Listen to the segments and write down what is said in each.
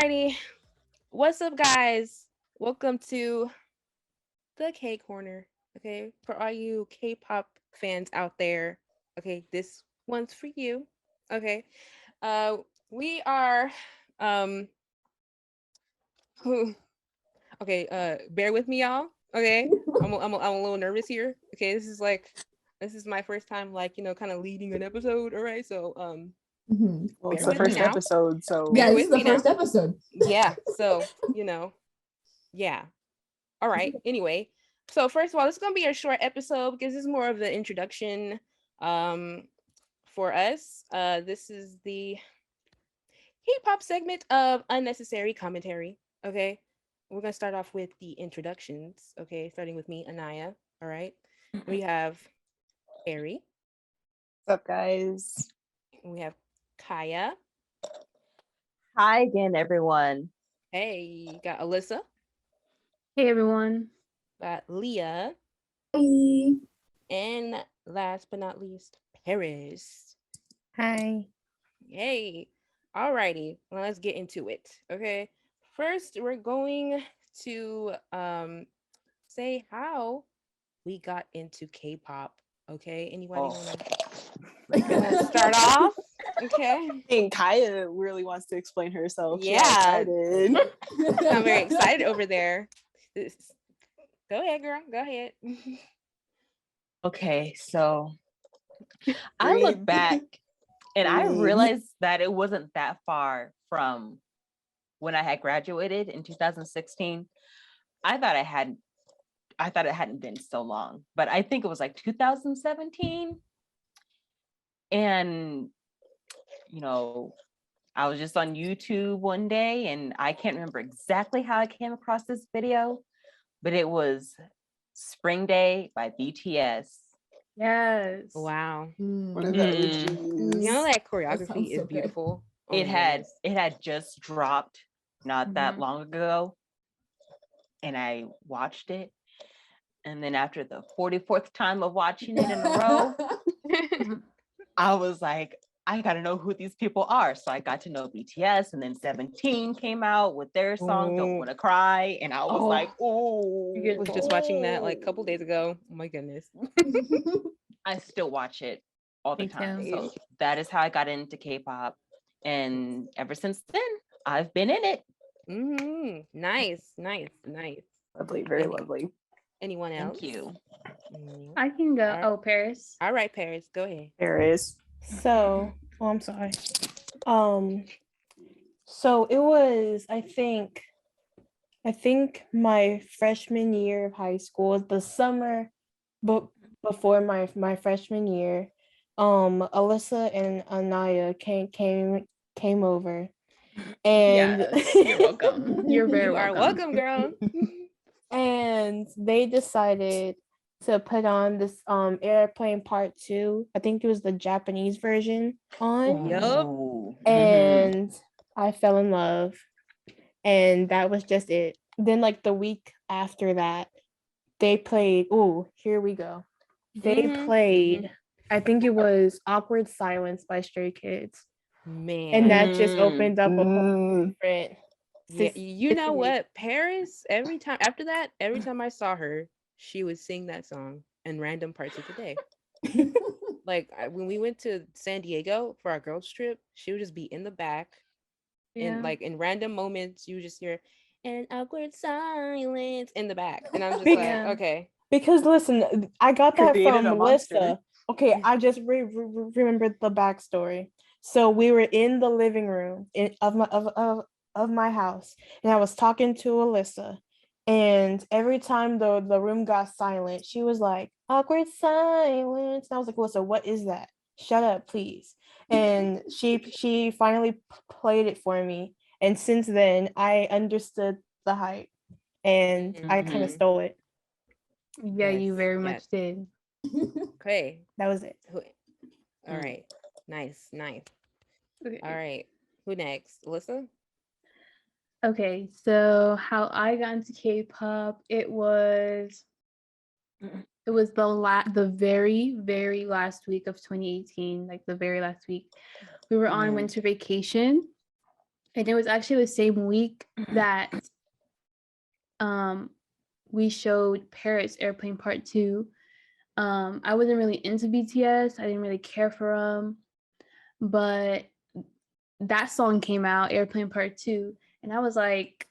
Alrighty. What's up, guys? Welcome to the K Korner. Okay, for all you K-pop fans out there. Okay, this one's for you. Okay, uh, we are um. Okay, bear with me, y'all. Okay, I'm a little nervous here. Okay, this is my first time, like kind of leading an episode. All right, so Well, it's bear the with me first now. episode, so Bear Yeah, this with is the me now. first episode. Yeah, so yeah. All right. Anyway, so first of all, this is gonna be a short episode because this is more of the introduction um for us. This is the K-pop segment of unnecessary commentary. Okay. We're gonna start off with the introductions. Okay, starting with me, Anaya. All right. We have Harry. what's up, guys? We have Kaya. Hi again, everyone. Hey, got Alyssa. Hey everyone. Got Leah. Bye. And last but not least, Paris. Hi. Yay. Alrighty, well, let's get into it. Okay. First, we're going to say how we got into K-pop. Okay. Anybody wanna start off? Okay. I think Kaya really wants to explain herself. She's Yeah. excited. I'm very excited over there. Go ahead, girl. Go ahead. Okay, so I look Breathe. back and I Breathe. realized that it wasn't that far from when I had graduated in 2016. I thought it hadn't been so long, but I think it was like 2017. And I was just on YouTube one day and I can't remember exactly how I came across this video, but it was Spring Day by BTS. Yes. Wow. One of the OGs. You know that sounds choreography is so good. beautiful. Oh It my had goodness. it had just dropped not that Mhm. long ago, and I watched it. And then after the 44th time of watching it in a row, I was like, I gotta know who these people are. So I got to know BTS, and then 17 came out with their song "Don't Oh. Want to Cry," and I was Oh. like, oh, You I was just watching that like a couple days ago. Oh my goodness. I still watch it all the Me time. too. So that is how I got into K-pop, and ever since then, I've been in it. Nice. Lovely, very Any- lovely. Anyone else? Thank you. I can go. Alright. Oh, Paris. All right, Paris, go ahead. There is. So, I'm sorry. So it was, I think my freshman year of high school, the summer before my freshman year, Alyssa and Anaya came over, and Yes, you're welcome. You're very You are welcome, girl. and they decided to put on this Airplane Part 2. I think it was the Japanese version on. Yup. Ooh. And I fell in love, and that was just it. Then like the week after that, they played, oh, here we go, they Mhm, played, I think it was Awkward Silence by Stray Kids, Man. and that just Mm, opened up a whole Mm. different Yeah, you know situation. what? Paris, every time I saw her, she would sing that song in random parts of the day. Like when we went to San Diego for our girls trip, she would just be in the back, and Yeah. like in random moments, you just hear an awkward silence in the back, and I'm just Big- like, Yeah. okay. Because listen, I got that Created from a monster. Melissa. Okay, I just remembered the backstory. So we were in the living room of my house, and I was talking to Alyssa, and every time the room got silent, she was like, "Awkward silence." And I was like, "Alyssa, what is that? Shut up, please." And she finally played it for me, and since then I understood the hype, and I kind of Mhm. stole it. Yeah, you Yes, very yes. much did. Okay. That was it. All right. Nice. Okay. All right. Who next? Alyssa? Okay, so how I got into K-pop, it was the very, very last week of 2018, like the very last week. We were on Mhm. winter vacation, And it was actually the same week that we showed Paris Airplane Part 2. I wasn't really into BTS. I didn't really care for them. But that song came out, Airplane Part 2, and I was like,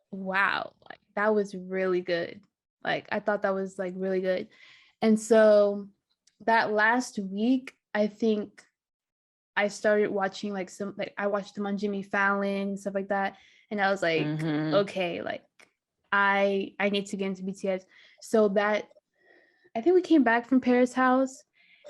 wow, like that was really good. Like I thought that was like really good. And so that last week, I think I started watching like I watched them on Jimmy Fallon and stuff like that. And I was like, okay, like I need to get into BTS. So that I think we came back from Paris' house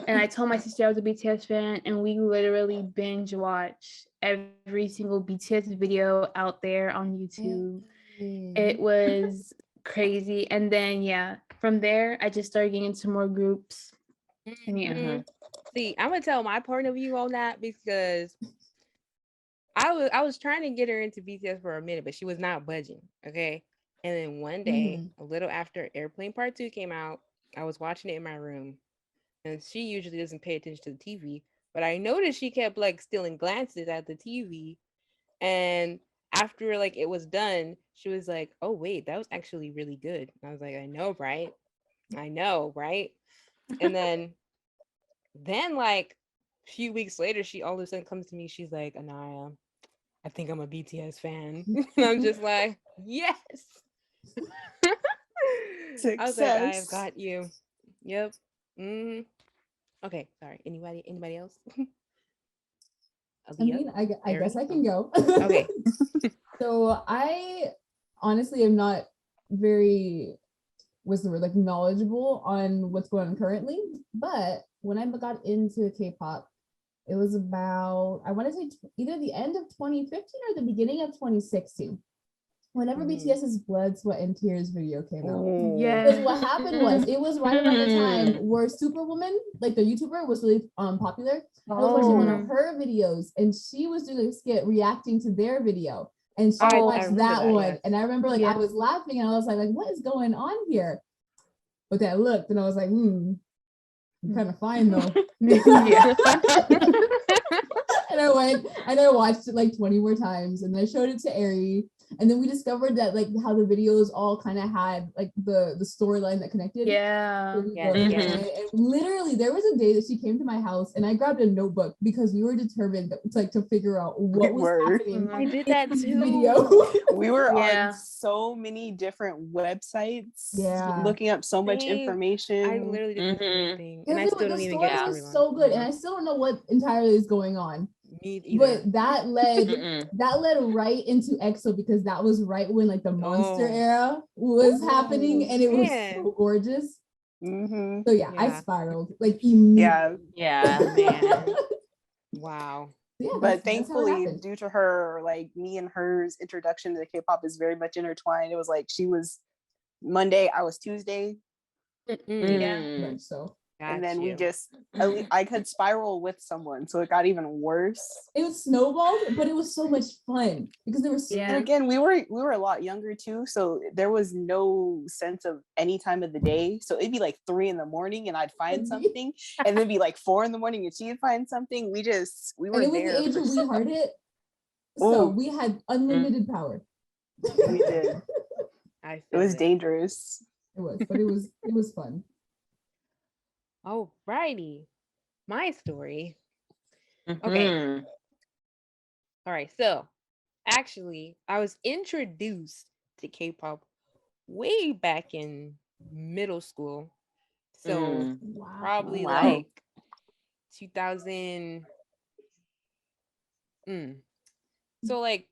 and I told my sister I was a BTS fan, and we literally binge watched every single BTS video out there on YouTube. It was crazy. And then yeah, from there I just started getting into more groups. And yeah. See, I'm gonna tell my point of view on that because I was trying to get her into BTS for a minute, but she was not budging. Okay. And then one day, a little after Airplane Part 2 came out, I was watching it in my room. And she usually doesn't pay attention to the TV, but I noticed she kept like stealing glances at the TV. And after like it was done, she was like, "Oh wait, that was actually really good." And I was like, "I know, right? I know, right?" And then like a few weeks later, she all of a sudden comes to me. She's like, "Anaya, I think I'm a BTS fan." And I'm just like, "Yes." I was like, "I have got you." Yep. Okay, sorry. Anybody else? I mean, I guess I can go. Okay. So I honestly am not very, what's the word, like knowledgeable on what's going on currently. But when I got into K-pop, it was about, I want to say either the end of 2015 or the beginning of 2016. Whenever BTS's Blood, Sweat, and Tears video came out. Yeah. Because what happened was, it was right around the time where Superwoman, like the YouTuber, was really popular. I was watching one of her videos, and she was doing a skit reacting to their video. And she watched that one. Yes. And I remember like I was laughing, and I was like, what is going on here? But then I looked, and I was like, I'm kind of fine though. And I went and I watched it like 20 more times, and I showed it to Ari. And then we discovered that like how the videos all kind of had like the storyline that connected. And literally there was a day that she came to my house, and I grabbed a notebook because we were determined to figure out what was happening. I did that too. Video. We were on so many different websites, looking up so much information. I literally did the same thing, and I still don't even get it. Was so good, and I still don't know what entirely is going on. But that led right into EXO, because that was right when like the Monster era was happening, and it was so gorgeous. So I spiraled like immediately. Man. Wow. But thankfully, due to her, like me and hers introduction to K-pop is very much intertwined. It was like she was Monday, I was Tuesday. Right, so. And then we just, I could spiral with someone, so it got even worse. It was snowballed, but it was so much fun because there was. And again, we were a lot younger too, so there was no sense of any time of the day. So it'd be like 3 a.m, and I'd find something, and then it'd be like 4 a.m, and she'd find something. We were and it there. Was the age we heard it, so we had unlimited power. We did. It was dangerous. It was, but it was fun. Oh, righty. My story. Okay. All right. So, actually, I was introduced to K-pop way back in middle school. So, probably like 2000. So, like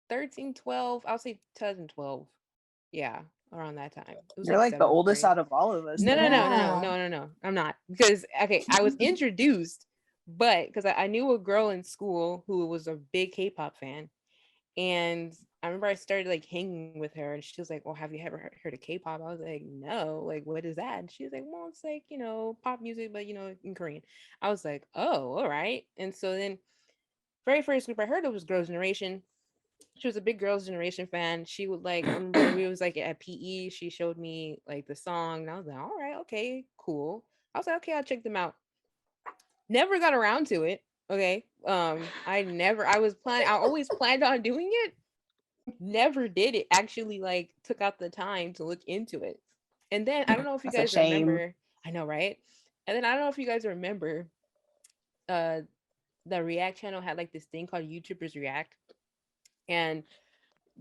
13, 12. I'll say 2012. Yeah. Around that time. You're like the oldest out of all of us. No. I'm not, because I was introduced, but because I knew a girl in school who was a big K-pop fan, and I remember I started like hanging with her, and she was like, "Well, have you ever heard of K-pop?" I was like, "No, like what is that?" And she was like, "Well, it's like pop music, but in Korean." I was like, "Oh, all right." And so then, very first group I heard of was Girls' Generation. She was a big Girls' Generation fan. She would like, I remember we was like at PE, she showed me like the song, and I was like, all right, okay, cool. I was like, okay, I'll check them out. Never got around to it. Okay. I always planned on doing it. Never did it. Actually, like took out the time to look into it. And then I don't know if you That's a guys shame. remember. I know, right? And then I don't know if you guys remember uh the React channel had like this thing called YouTubers React. And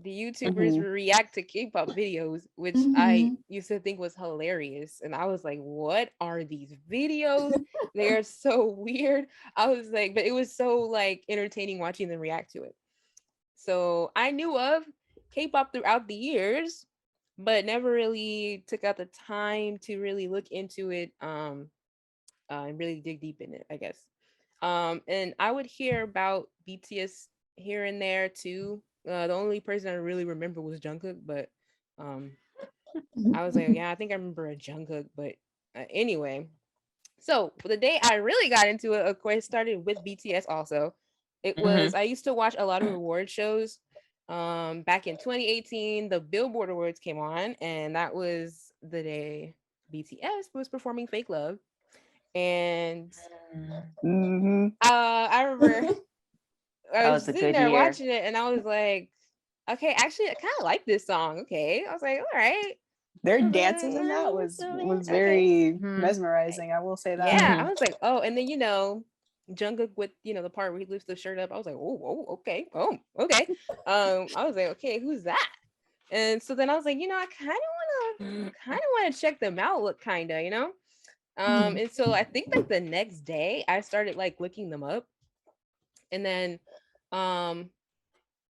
the YouTubers Hmm. react to K-pop videos, which I Mhm. used to think was hilarious. And I was like, what are these videos? They are so weird. I was like, but it was so like entertaining watching them react to it. So I knew of K-pop throughout the years, but never really took out the time to really look into it and really dig deep in it, I guess. And I would hear about BTS here and there too. The only person I really remember was Jungkook, but um, I was like, yeah, I think I remember a Jungkook, but anyway. So the day I really got into it, of course, started with BTS. Also, it was Mhm. I used to watch a lot of award shows. Back in 2018, the Billboard Awards came on, and that was the day BTS was performing "Fake Love." And Hmm. I remember I That was was a sitting good there year. watching it, and I was like, okay, actually, I kind of like this song. Okay, I was like, all right, Their dances in that was okay, very Mhm. mesmerizing. I will say that. yeah. I Mhm. was like, oh, and then Jungkook with the part where he lifts the shirt up. I was like, okay, okay. I was like, okay, who's that? And so then I was like, I kind of want to check them out. Look, kinda. Mhm. And so I think like the next day I started like looking them up, and then um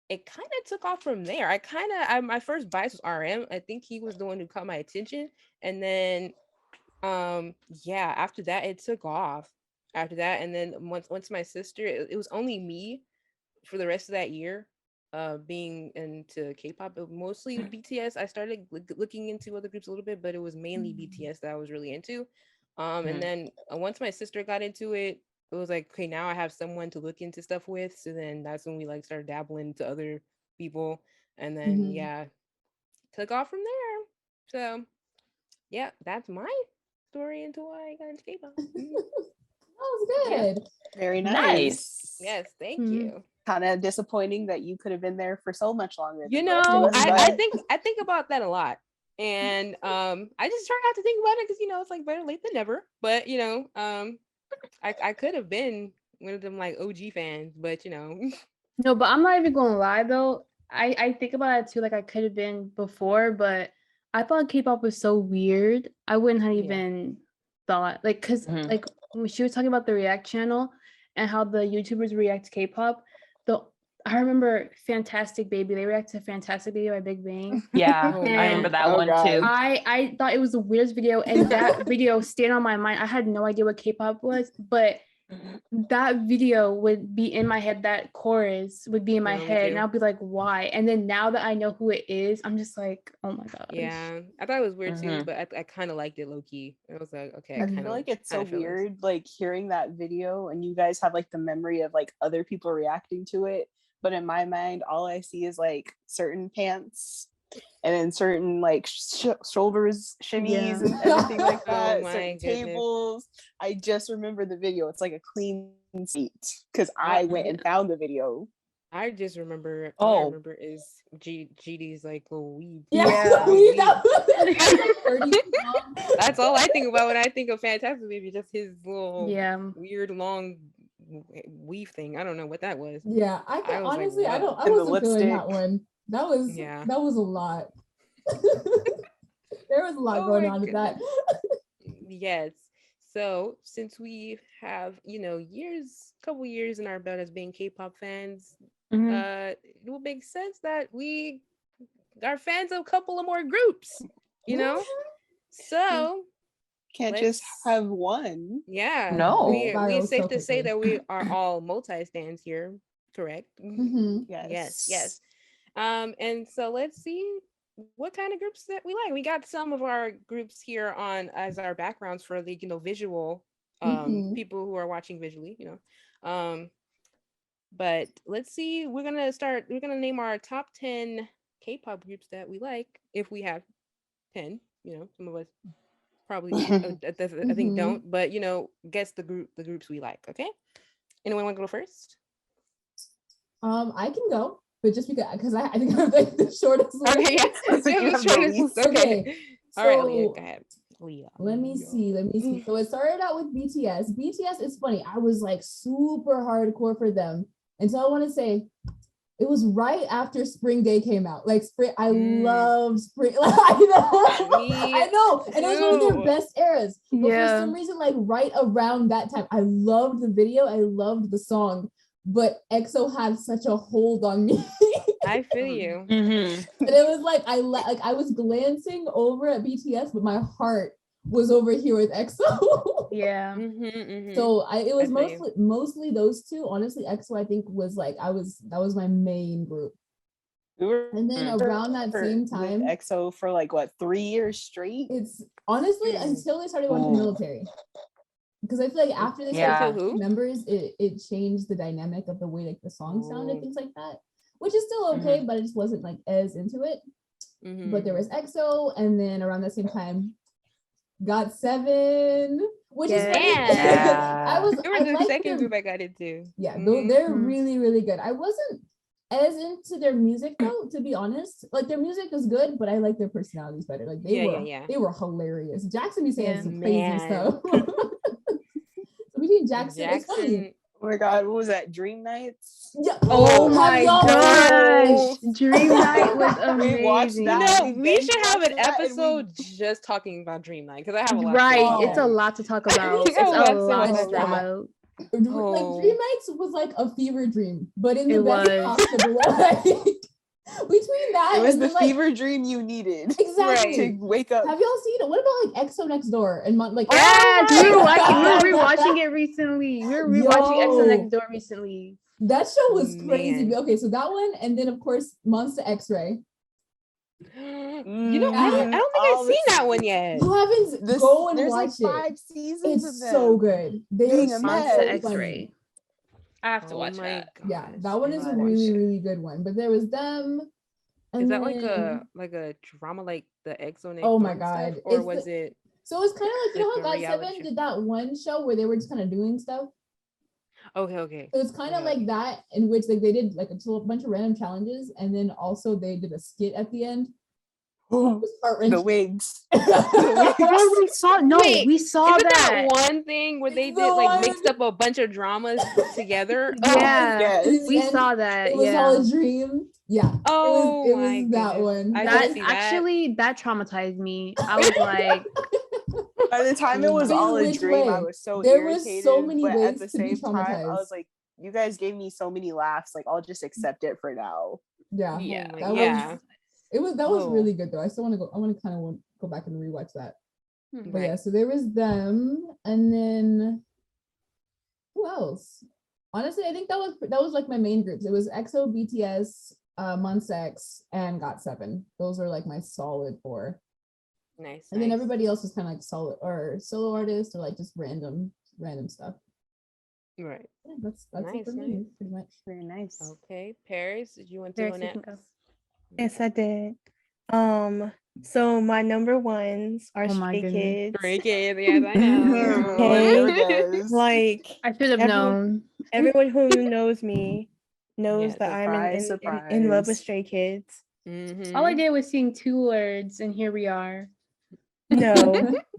it kind of took off from there. My first bias was RM. I think he was the one who caught my attention, and then yeah, after that it took off. After that, and then once my sister, it was only me for the rest of that year, being into K-pop, but mostly BTS. I started looking into other groups a little bit, but it was mainly BTS that I was really into. And Mhm. then once my sister got into it, it was like, okay, now I have someone to look into stuff with. So then that's when we like started dabbling into other people, and then Mhm. yeah, took off from there. So yeah, that's my story into why I got into K-pop. Mhm. That was Yeah. good. Very Nice. nice. Yes, thank Mhm. you. Kind of disappointing that you could have been there for so much longer You than the rest of know, us, I, Yeah. I but think I think about that a lot. And I just try not to think about it because it's like better late than never. But I could have been one of them like OG fans, but No, but I'm not even gonna lie though. I think about it too, like I could have been before, but I thought K-pop was so weird. I wouldn't have yeah. even thought like because Mhm. like when she was talking about the React channel and how the YouTubers react to K-pop, the I remember Fantastic Baby. They react to Fantastic Baby by Big Bang. Yeah, Oh I remember And yeah. that oh one too. god. I thought it was the weirdest video, and that video stayed on my mind. I had no idea what K-pop was, but Mhm. that video would be in my head. That chorus would be in my No, me head, and too. I'll be like, "Why?" And then now that I know who it is, I'm just like, "Oh my gosh!" Yeah, I thought it was weird too, Mhm. but I kind of liked it low key. I was like, okay, I I kind feel of like it's kind so of feel this. weird, like hearing that video, and you guys have like the memory of like other people reacting to it. But in my mind, all I see is like certain pants and then certain like shoulders, Yeah. shimmies, and everything like Oh that, my certain goodness. tables. I just remember the video. It's like a clean seat because I I went Yeah. and found the video. I just remember all I Oh, remember is GD's like little weave. Yeah. Yeah. Weave, weave. That was like 30 long. That's all I think about when I think of Fantastic Baby, just his little Yeah. weird long weave thing. I don't know what that was. Yeah, I can I was like, honestly, whoa. I And the wasn't feeling lipstick. that one. Yeah. That was a lot. There was a lot Oh going my on with that. goodness. Yes. So since we have, couple years in our belt as being K-pop fans, Mhm. it will make sense that we are fans of a couple of more groups, you know? So Can't just let's have one. yeah, Yeah, it No. we spirals safe so to say quickly. that we are all multi-stands here, correct? Hmm. Yes, Yes. yes. And so let's see what kind of groups that we like. We got some of our groups here on as our backgrounds for the visual Hmm. people who are watching visually, but let's see. We're gonna name our top 10 K-pop groups that we like if we have 10. Some of us probably I think Hmm. don't, but guess the groups we like, okay? Anyone want to go first? I can go, but just because I think I have like the shortest list. Okay, yeah. Looks like Yeah, you let's have try the this. least. Okay. All right, Leah, So go ahead. Leah. let me see. So it started out with BTS. BTS is funny. I was like super hardcore for them until I want to say it was right after Spring Day came out. Like spring, I loved Spring. Like, I know, and it was one of their too. best eras. But for Yeah. some reason, like right around that time, I loved the video. I loved the song, but EXO had such a hold on me. I feel you. Mhm. And it was like I was glancing over at BTS, but my heart was over here with EXO. Yeah. So it was I feel you. mostly those two. Honestly, EXO I think was like that was my main group. We were And then around that same with time, EXO for like what 3 years straight. it's honestly until they started watching Ooh. military. Because I feel like after they Yeah. started Until who? members, it changed the dynamic of the way like the song sounded, Oh. things like that. Which is still okay, but I just wasn't like as into it. But there was EXO, and then around that same time, Got Seven, which is funny. Yeah. I They were the liked second their- group I got into. Yeah, Mhm. they're Mhm. really, really good. I wasn't as into their music though, to be honest. Like their music is good, but I like their personalities better. Like they were hilarious. Jackson be saying Yeah. some crazy Man. stuff. So between Jackson, it's funny. Jackson. Oh my god, what was that? Dream Nights? Yeah. Oh have my y'all- gosh. Dream Night was We watched amazing. that. No, we binge should have an watched that and we- episode just talking about Dream Night because I have a lot. Right. To say It's a about it. lot to talk about. I It's a love so lot much to talk drama. about. Like Oh. Dream Nights was like a fever dream, but in the It best was. possible way. Between that, It was and the then, like, fever dream you needed exactly. to wake up. Have y'all seen it? What about like EXO Next Door and like? Yes, my we were God. rewatching it recently. We were rewatching EXO Yo. Next Door recently. That show was crazy. Man. Okay, so that one, and then of course Monster X-Ray. You know, I don't think All I've the seen that one yet. You haven't go and there's watch like 5 it. seasons of It's them. so good. They're Being a so mess. Monster funny. X-Ray. I have to Oh watch my that. Yeah, gosh, that one I is a gotta watch really, it. really good one. But there was them. Is and that like then- a drama like the EXO Next Oh Door my and God, stuff? Or it's was the- it So it's kind of like, you know like how a God reality Seven show? did that one show where they were just kind of doing stuff. okay. So it's kind of Yeah. like that, in which like they did like a bunch of random challenges, and then also they did a skit at the end. It was The heart-wrenching. wigs. Oh, we saw Wait, we saw Is it that. that one thing where they It's did the like one- mixed up a bunch of dramas together? Yeah, Yes. And in the we end, saw that. It was Yeah. all a dream. Yeah. Oh it my was that goodness. one. I That did see that. actually that traumatized me. I was like, By the time it was In all a which dream, I way? was so There were irritated. so many but ways at the to be same time, I traumatized. was like, you guys gave me so many laughs. Like, I'll just accept it for now. Yeah. yeah. Oh my- That yeah. that was Oh. really good though. I still want to go. I want to kind of go back and rewatch that. But yeah, Right. so there was them, and then who else? Honestly, I think that was like my main groups. It was EXO, BTS, Monsta X, and Got Seven. Those are like my solid 4. Nice. And then nice. everybody else was kind of like solid or solo artists or like just random stuff. Right. Yeah, that's it Nice, for me, nice. pretty much. Very nice. Okay. Paris, did you want to Paris, go you can next? go. Yes, I did. So my number ones are Oh my Stray goodness. Kids. Stray Kids, yes, I know. Okay. There it is. Like I should have Everyone- known. everyone who knows me knows Yes. that I'm Surprise, in love with surprise. Stray Kids. Mhm. All I did was sing 2 words, and here we are. No,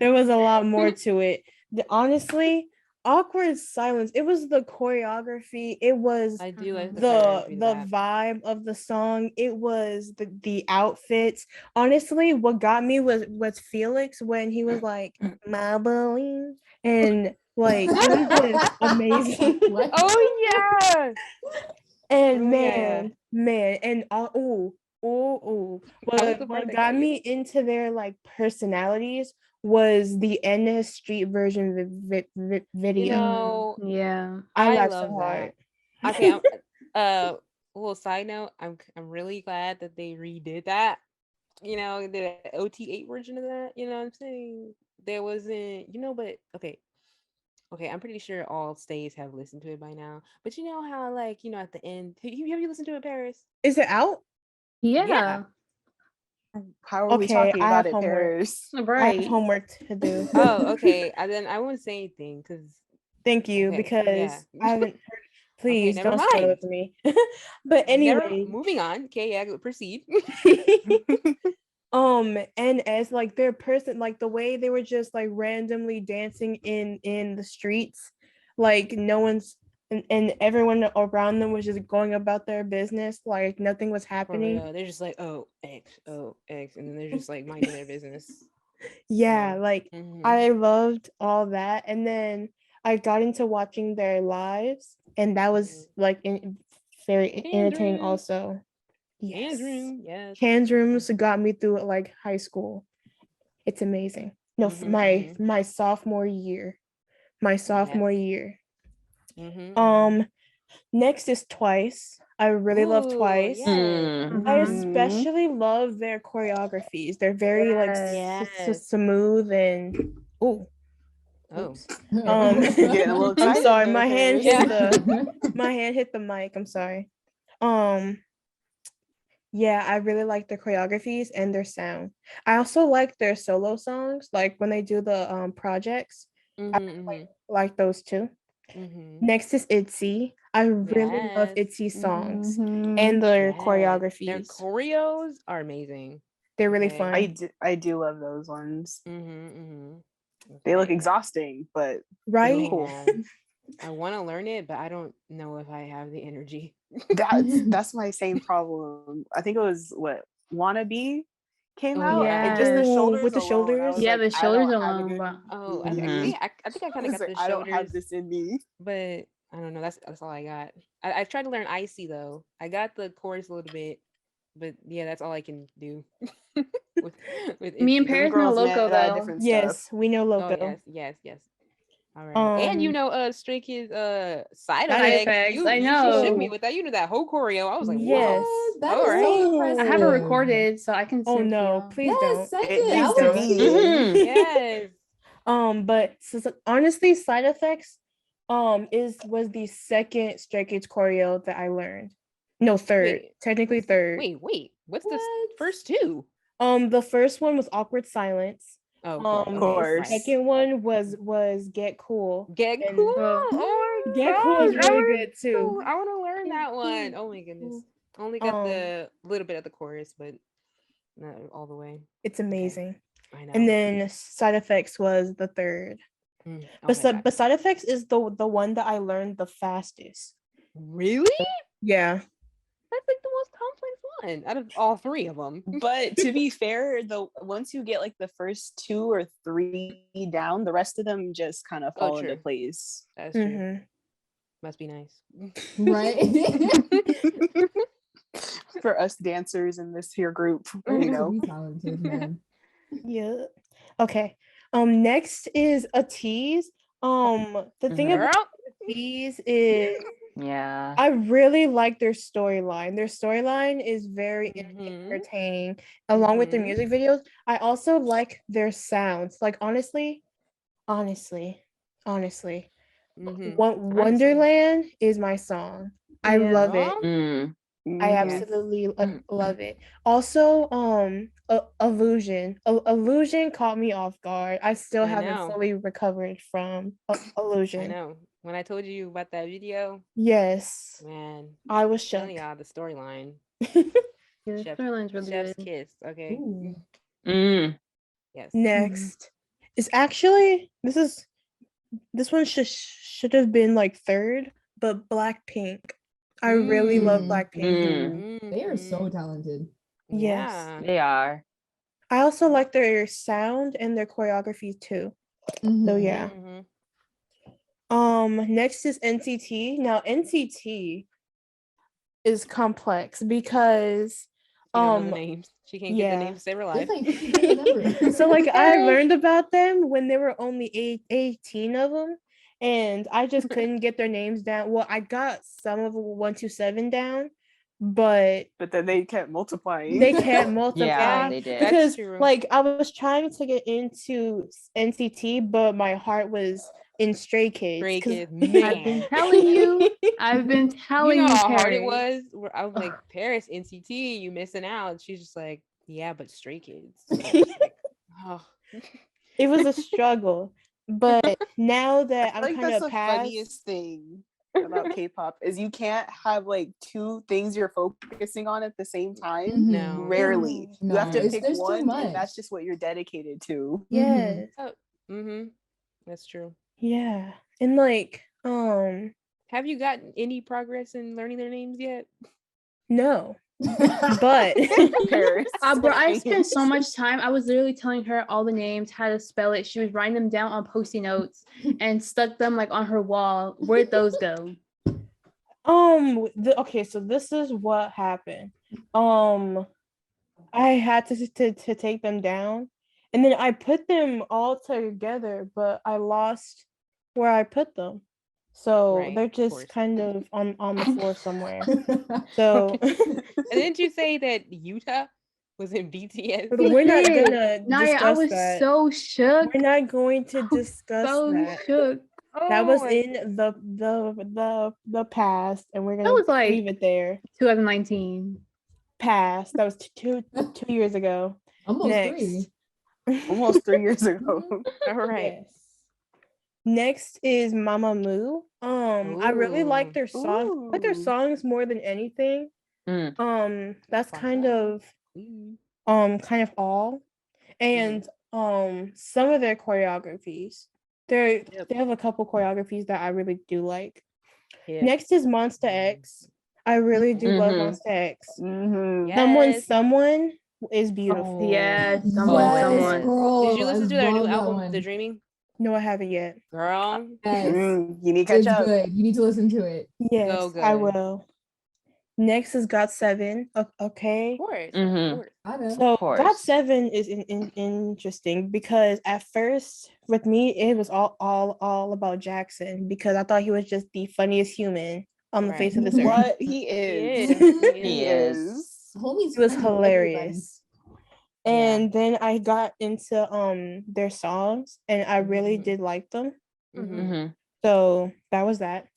there was a lot more to it. Honestly, awkward silence. It was the choreography. It was I do like the the choreography of the that. vibe of the song. It was the outfits. Honestly, what got me was Felix when he was like my boy and like it was just amazing. What? Oh yeah. And Oh, yeah. man, and ooh. How was the part What that got got you? me into their like personalities was the NS Street version video. You know, Yeah. I I laughed love so hard. that. Okay. Little side note, I'm really glad that they redid that. You know, the OT8 version of that. You know what I'm saying? There wasn't, but okay. Okay, I'm pretty sure all stays have listened to it by now. But you know how, like, at the end, have you listened to it, Paris? Is it out? Yeah. How are we Okay, talking I about have it, homework. Paris? I have Right. homework to do. Oh, okay. And then I won't say anything because Thank you, Okay, because yeah. I haven't heard Please never don't spoil mind. it for me. But Never anyway, moving on. Okay, yeah, proceed. and as like their person, like the way they were just like randomly dancing in the streets, like no one's and everyone around them was just going about their business, like nothing was For happening. real. They're just like, oh, X, and then they're just like minding their business. Yeah, like Mhm. I loved all that, and then I got into watching their lives, and that was like very entertaining. room. Also, Hands yes, room. Yes. hands rooms got me through like high school. It's amazing. No, Mhm, my sophomore year, my sophomore year. mhm. Next is Twice. I really love Ooh, Twice. yes. I Mhm. especially love their choreographies. They're very like Yes. smooth and oh, Oh. oops. Getting a little I'm excited sorry, there, my hand Paris. hit Yeah. my hand hit the mic. I'm sorry. Um, yeah, I really like their choreographies and their sound. I also like their solo songs, like when they do the projects. I Mhm, like those too. mhm. Next is ITZY. I really love Yes. ITZY songs Mhm. and their Yes. Their choreographies. choreos are amazing. They're really Okay. fun, I do love those ones. Mhm. They look Okay. exhausting, but they look right? cool. Man, I want to learn it, but I don't know if I have the energy. That's my same problem. I think it was what Wannabe came Oh out, and just yeah. the Oh, shoulders with the alone, I was shoulders. Yeah, like, the I shoulders don't have it alone, in but Oh, me. I think I kind I of was got like, the I don't have shoulders, this in me. but I don't know. That's all I got. I tried to learn icy though. I got the chorus a little bit, but yeah, that's all I can do with with me and itzy. Them Paris know girls Loco mad at though. different stuff. Yes, we know Oh Loco. yes. All right, and Um, Stray Kids side Side Side effects. effects, I She shook know. me with that. You know that whole choreo. I was like, yes. what? What? That All is right. so I have it impressive. recorded, so I can Oh send it to no, y'all. please Yes, don't. send It it. I needs would to love be. to. Yes. But honestly, Side Effects, was the second Stray Kids choreo that I learned. No, third, Wait. technically third. Wait. What's the What? first two? The first one was Awkward Silence. Oh, of course. Of Okay, The right. course. second one was Get Cool. Get And cool. Well, Oh my Get Cool is gosh. really good too. I want to learn that one. Cool, Oh my goodness. cool. Only got Um, the little bit of the chorus, but not all the way. it's Okay. amazing. I know. And then Side Effects was the third. Okay, gotcha. But Side Effects is the one that I learned the fastest. Really? Yeah. That's like the most complex one out of all three of them. But to be fair, though, once you get like the first two or three down, the rest of them just kind of Oh, fall into true. place. That's true. Mm-hmm. Must be nice. Right? For us dancers in this here group, You you have to know. be talented, man. Yeah. Okay. Next is a tease. The thing about Girl. tease is Yeah. I really like their storyline. Their storyline is very Mhm. entertaining, along with their Mhm. music videos. I also like their sounds. Like honestly, Mhm. Honestly. Wonderland is my song. I yeah. love it. Girl. Mm. I Yes. absolutely Mm. love it. Also, Illusion. Illusion caught me off guard. I still I haven't know. fully recovered from I Illusion. know. When I told you about that video, Yes, man, I was telling shook. y'all the storyline. Yeah, the Chef, storyline's really chef's good. kiss. Okay. Ooh. Mm. Yes. Next is actually this one should have been like third, but Blackpink. I really love Mm. Blackpink. Mm. They are so Mhm. talented. Yes, Yeah. They are. I also like their sound and their choreography too. So Mhm. yeah. Mhm. Next is NCT. Now NCT is complex because She don't know the names. She can't get the yeah. names to save her It's life. like she can't remember. So like I learned about them when there were only 18 of them, and I just couldn't get their names down. Well, I got some of 127 down, but But then they kept multiplying. they can't Yeah, multiply they did. That's because true. like I was trying to get into NCT, but my heart was in Stray Kids. Stray 'cause- Kids, I've been man. telling you. I've been You telling know you, how hard it Paris. was? Where I was like, Paris, NCT, you missing out. She's just like, yeah, but Stray Kids. And I was just like, oh. It was a struggle, but now that I I'm think kind that's of the past, funniest thing. about K-pop is you can't have like two things you're focusing on at the same time. Mhm. No. Rarely. No, You have to it's- pick there's too one, much. and that's just what you're dedicated to. Yes. Mm-hmm. That's true. Yeah. And like, Have you gotten any progress in learning their names yet? no. But Paris. Bro, I same. spent so much time. I was literally telling her all the names, how to spell it. She was writing them down on post-it notes and stuck them like on her wall. Where'd those go? okay, so this is what happened. I had to take them down, and then I put them all together, but I lost where I put them. So Right, they're of just course. kind of on the floor somewhere. So And didn't you say that Utah was in BTS? we're not did. gonna Naya, I discuss was that. so shook. We're not going to I was discuss so that. shook. That was my- in the past, and we're That gonna was like leave it there. 2019. Past. That was two years ago. Almost Next. 3. Almost 3 years ago. All right. Yes. Next is Mama Moo. I really like Ooh. their song. I like their Ooh. songs more than anything. That's kind of Mm. kind of all. And some of their choreographies. They have a couple choreographies that I really do like. Yeah. Next is Monster X. I really do love Mhm. Monster X. Mm-hmm. Yes. Someone is beautiful. Yes, Yes, someone. girl. Did you listen to I their new love that album, one. The Dreaming? No, I haven't yet. Girl. Yes, You need to catch it's up. good. You need to listen to it. Yes, So I good. will. Next is GOT7. Okay. Of course. Mhm. Of course. Gotta. So course. GOT7 is interesting because at first with me it was all about Jackson because I thought he was just the funniest human on the Right. face of this earth. What he He is. is. He is. Homie's He was funny with everybody. hilarious. And then I got into their songs and I really Mhm. did like them. Mhm. Mhm. So that was that.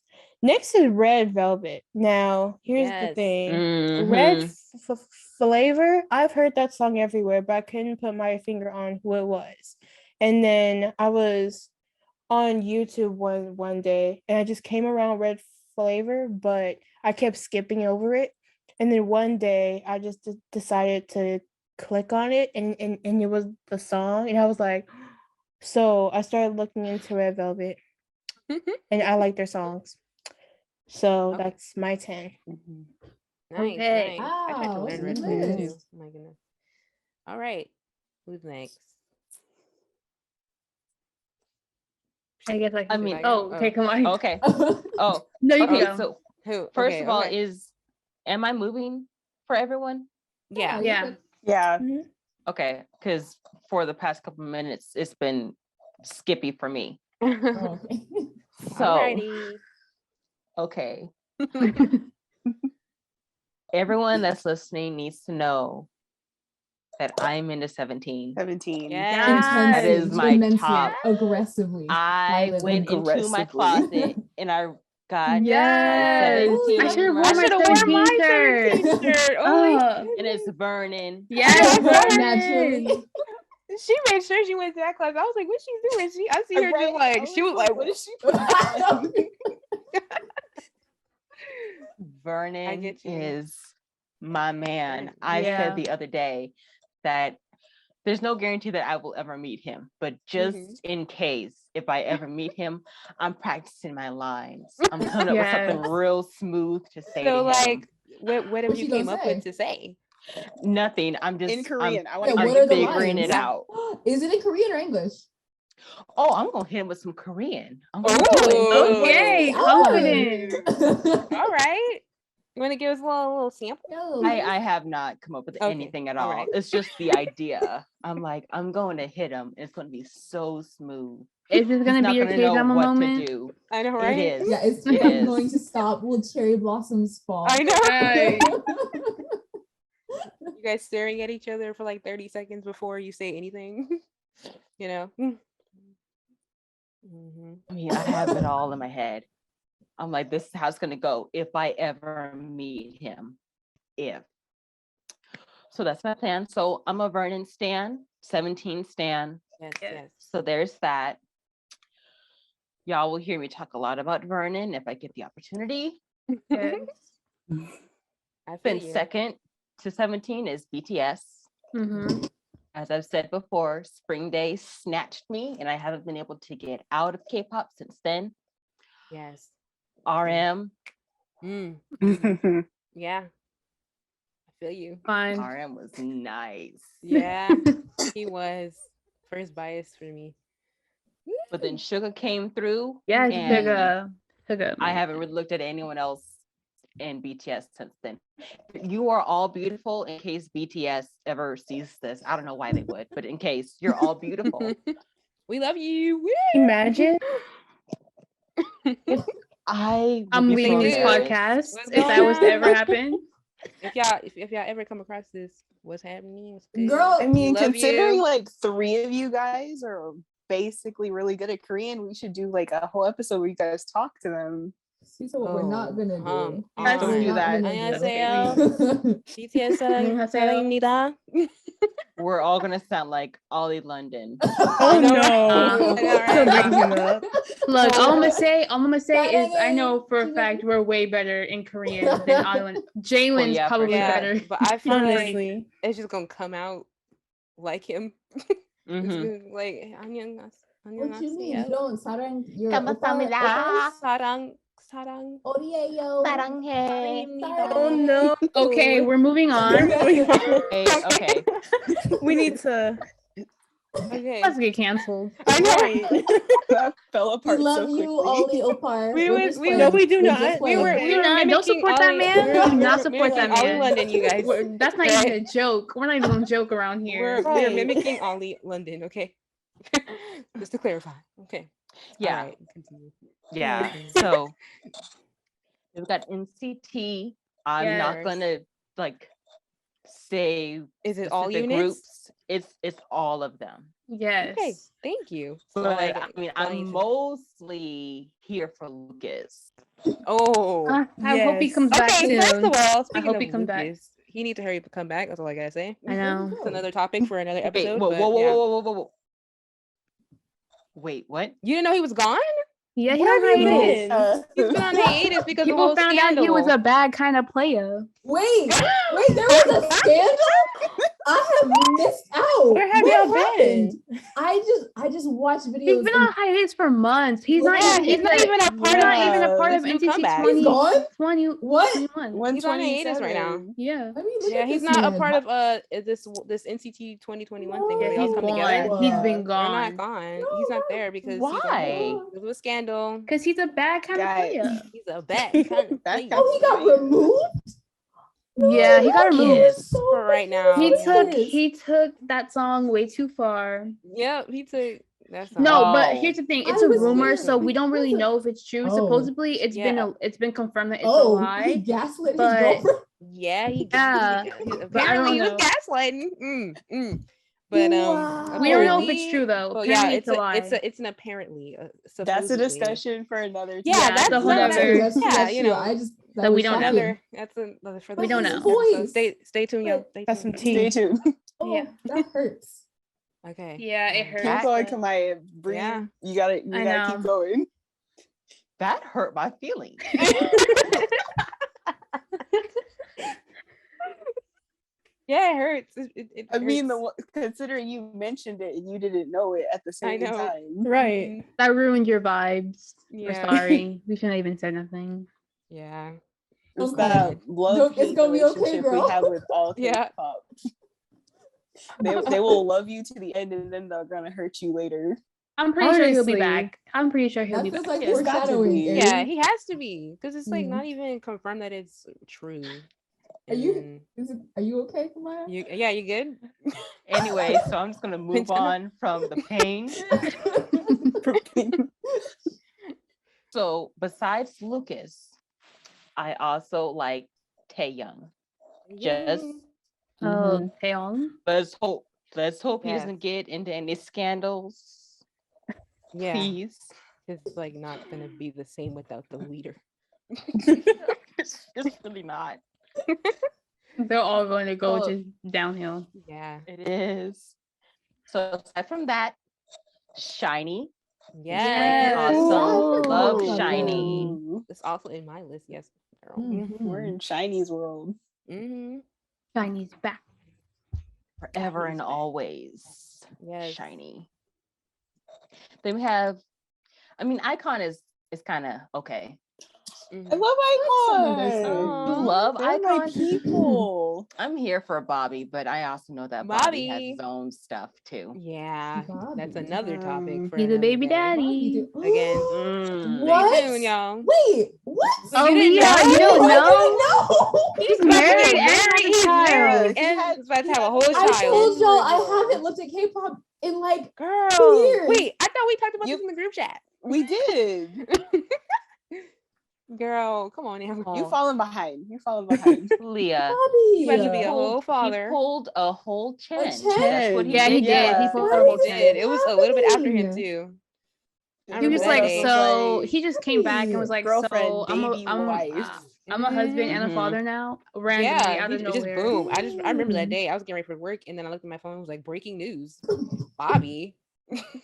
Next is Red Velvet. Now, here's the Yes. thing. Red Mhm. Flavor, I've heard that song everywhere, but I couldn't put my finger on who it was. And then I was on YouTube one day and I just came around Red Flavor, but I kept skipping over it. And then one day I just decided to click on it and it was the song and I was like, so I started looking into Red Velvet and I like their songs. So Okay. that's my 10. Nice. Okay. Nice. I tried to Wow, learn what's Red Velvet next? too. Oh my goodness. All right. Who's next? I guess I can. mean- oh, okay, come on. Okay. Oh, No, you can okay. go. So Who? first Okay, of all, okay. am I moving for everyone? Yeah. you're Yeah. good. Yeah. Okay, because for the past couple minutes, it's been skippy for me. Oh, okay. So Alrighty. okay, everyone that's listening needs to know that I'm into 17. 17. Yeah. That is Intensely, my immensely, top. aggressively. I violently. went into my Aggressively. closet and I got Yes. my 17 I should have I worn my should have worn my 17 shirt. 17 shirt. Oh, Oh, and it's burning. yes, Naturally. burn. she made sure she went to that class. I was like, "What's she doing?" I see her just Right? like she was like, what is she putting on? Vernon get you. is my man. I Yeah. said the other day that there's no guarantee that I will ever meet him, but just Mhm. in case, if I ever meet him, I'm practicing my lines. I'm coming up with something Yes. real smooth to say so to like, him. what have What you you gonna came up say? with to say? Nothing. I'm just In Korean. I want Yeah, to what are the figuring lines? it out. Is it in Korean or English? Oh, I'm gonna hit him with some Korean. I'm gonna Ooh. do it. Okay, Yeah. confident. All right, you want to give us a little sample? I have not come up with Okay, anything at all all. right. It's just the idea. I'm like, I'm going to hit him. It's going to be so smooth. Is this He's gonna not be your gonna K know drama what moment? to do. I know, right? It is. Yeah, it's It I'm is. going to stop. Will cherry blossoms fall? I know. Right. You guys staring at each other for like 30 seconds before you say anything. You know. Mm-hmm. I mean, I have it all in my head. I'm like, this is how it's gonna go if I ever meet him. If. So that's my plan. So I'm a Vernon stan, 17 stan. Yes, Yes. yes. So there's that. Y'all will hear me talk a lot about Vernon if I get the opportunity. Yes. I feel Then you. second to 17 is BTS. Mm-hmm. As I've said before, Spring Day snatched me, and I haven't been able to get out of K-pop since then. Yes. RM, Mm. Yeah. I feel you. Fine. RM was nice. Yeah, he was first bias for me. But then Sugar came through, Yes, and Suga. I haven't really looked at anyone else in BTS since then. You are all beautiful. In case BTS ever sees this, I don't know why they would, but in case, you're all beautiful. We love you. Woo! Imagine. I would I'm be so leaving this embarrassed. podcast What's if that was to going ever on? happen. If y'all ever come across this, what's happening? What's good? Girl, I We mean, love considering you. like 3 of you guys are basically really good at Korean, we should do like a whole episode where you guys talk to them. see, so what we're not gonna do. Let's What we're do not that. gonna 안녕하세요. BTS 안녕하세요. 사랑입니다. We're all gonna sound like Ollie London. Oh know, no. right? Don't bring him up. Look, So- all I'm gonna say is I know 사랑해. for a fact we're way better in Korean than Island. Jalen's yeah, for probably Yeah, better. but I feel like Honestly. it's just gonna come out like him. It's Mhm. gonna be like What you mean? You 안녕하세요. don't sarang your 감사합니다. 사랑 Oreo. 사랑입니다. Oh no. Okay, we're moving We're on. moving on. Okay. We need to. Okay. Let's get canceled. I know. That fell We apart love so you, quickly. Ollie Opar. We We're would- just we playing. No, we do We're not. just We were playing. Do not- don't mimicking support that Ollie- man. we Do were not support mimicking that Ollie man. London, you guys. That's not even a joke. We're not even gonna joke around We're here. we were Right. mimicking Ollie London. Okay. Just to clarify. Okay. Yeah. All right. Continue. Yeah. So we've got NCT. I'm Yes. not gonna like say Is it all specific units? groups. It's all of them. Yes. Okay. Thank you. So, But like, I mean, flying I'm to- mostly here for Lucas. Oh. I hope he Yes. comes back Okay. soon. First of all, speaking hope of he comes back. Lucas, he needs to hurry up and come back. That's all I gotta say. I know. It's another topic for another Wait, episode. whoa, but whoa, whoa, yeah. whoa, whoa, whoa, whoa. Wait, what? You didn't know he was gone? Yeah, he Where on have you hiatus. been? He's been on hiatus because of the People whole found scandal. out he was a bad kind of player. Wait, there was a scandal? I have missed out. Where have What y'all happened? been? I just watched videos. He's been on hiatus for months. He's not. Yeah, even, he's not even a part He's not even a part this of new NCT comeback. 20, He's gone? 21. What? He's on hiatus right now. Yeah. I mean, look Yeah, at he's this not a man. part of this NCT 2021 thing where Yeah, they all he's come gone. together. He's been They're not gone. gone. He's not there because Why? It was a scandal. Because he's a bad kind of Guys. player. He's a bad kind of That player. Oh, he got removed? Yeah, he got removed. Lucas. For right now. He yeah. took that song way too far. Yep, he took that song. No, but Oh. here's the thing: I it's a was rumor, scared. so we don't really know if it's true. Oh. Supposedly, it's Yeah. it's been confirmed that it's a Oh, he lie. gaslit but- his girlfriend. Yeah, he Yeah, apparently he was know. gaslighting. But Wow. We don't know if it's apparently- true though. Well, Apparently, yeah, it's a lie. it's an apparently. That's a supposedly. discussion for another Yeah, time. that's a whole another- nother- That's true, yeah, that's you true. know, I just that we was don't know. shocking. That's another for We don't know. Boys. So stay tuned, y'all. But- Stay That's some tuned. tea. Stay tuned. Oh, Yeah. that hurts. Okay. Yeah, it hurts. Keep going, but- Kamaya. Breathe. Yeah. You gotta I keep know. going. That hurt my feelings. Yeah, it hurts. It I mean, hurts. considering you mentioned it and you didn't know it at the same know. time. Right. That ruined your vibes. We're Yeah. sorry. We shouldn't have even said nothing. Yeah. It's Okay. that love Look, it's gonna be okay, relationship girl. we have with all Yeah. K-pop. They will love you to the end and then they're gonna hurt you later. I'm pretty sure he'll be Honestly, back. I'm pretty sure he'll That be feels back. like It's got to foreshadowing. be. Aries. Yeah, he has to be because it's like Mhm. not even confirmed that it's true. Are you- And Are you okay, Kamaya? yeah, you good? Anyway, so I'm just gonna move on from the pain. So besides Lucas, I also like Taeyoung. Just Oh, Taeyong. let's hope he Yeah. doesn't get into any scandals. Yeah, Please. it's like not gonna be the same without the leader. It's really not. They're all going to go Oh. just downhill. Yeah. It is. So aside from that, Shiny, Yes. Awesome. I Love forgot about Shiny. Ooh, It's also in my list. Yes, girl. we're in Shiny's world. Mm-hmm. Chinese back. Forever and always. Yes. Shiny. Then we have, I mean, Icon is kind of okay. Mhm. I love Some of their Icon. songs. You love They're my Icon? people. I'm here for Bobby, but I also know that Bobby has Bobby. his own stuff too. Yeah, that's Bobby. another topic for He's a another baby day. daddy. Again. Mm. What? Stay tuned, y'all. Wait, what? Oh, you didn't Leah, know? you don't I know? didn't know. He's about to married get and married. has a He's child. married He and had- is about to he have a had whole a I child. told y'all I Renewal. haven't looked at K-pop in like Girl, years. wait, I thought we talked about You- this in the group chat. We did. Girl, come on now. You Oh, falling behind. You falling behind. Leah. Bobby. You about to be a pulled- whole father. He pulled a whole chin. chin? That's what he Yeah, did. he did. He Yeah. pulled Why a whole is He it did. It was a little bit after him happening? too. I He was just remember that like, day. so he just came back and was Hey, like, girlfriend, so I'm a, baby, wife. I'm a husband and a Mhm. father now, randomly Yeah, out he of just nowhere. boom. I remember that Dang. day. I was getting ready for work, and then I looked at my phone. It was like breaking news. Bobby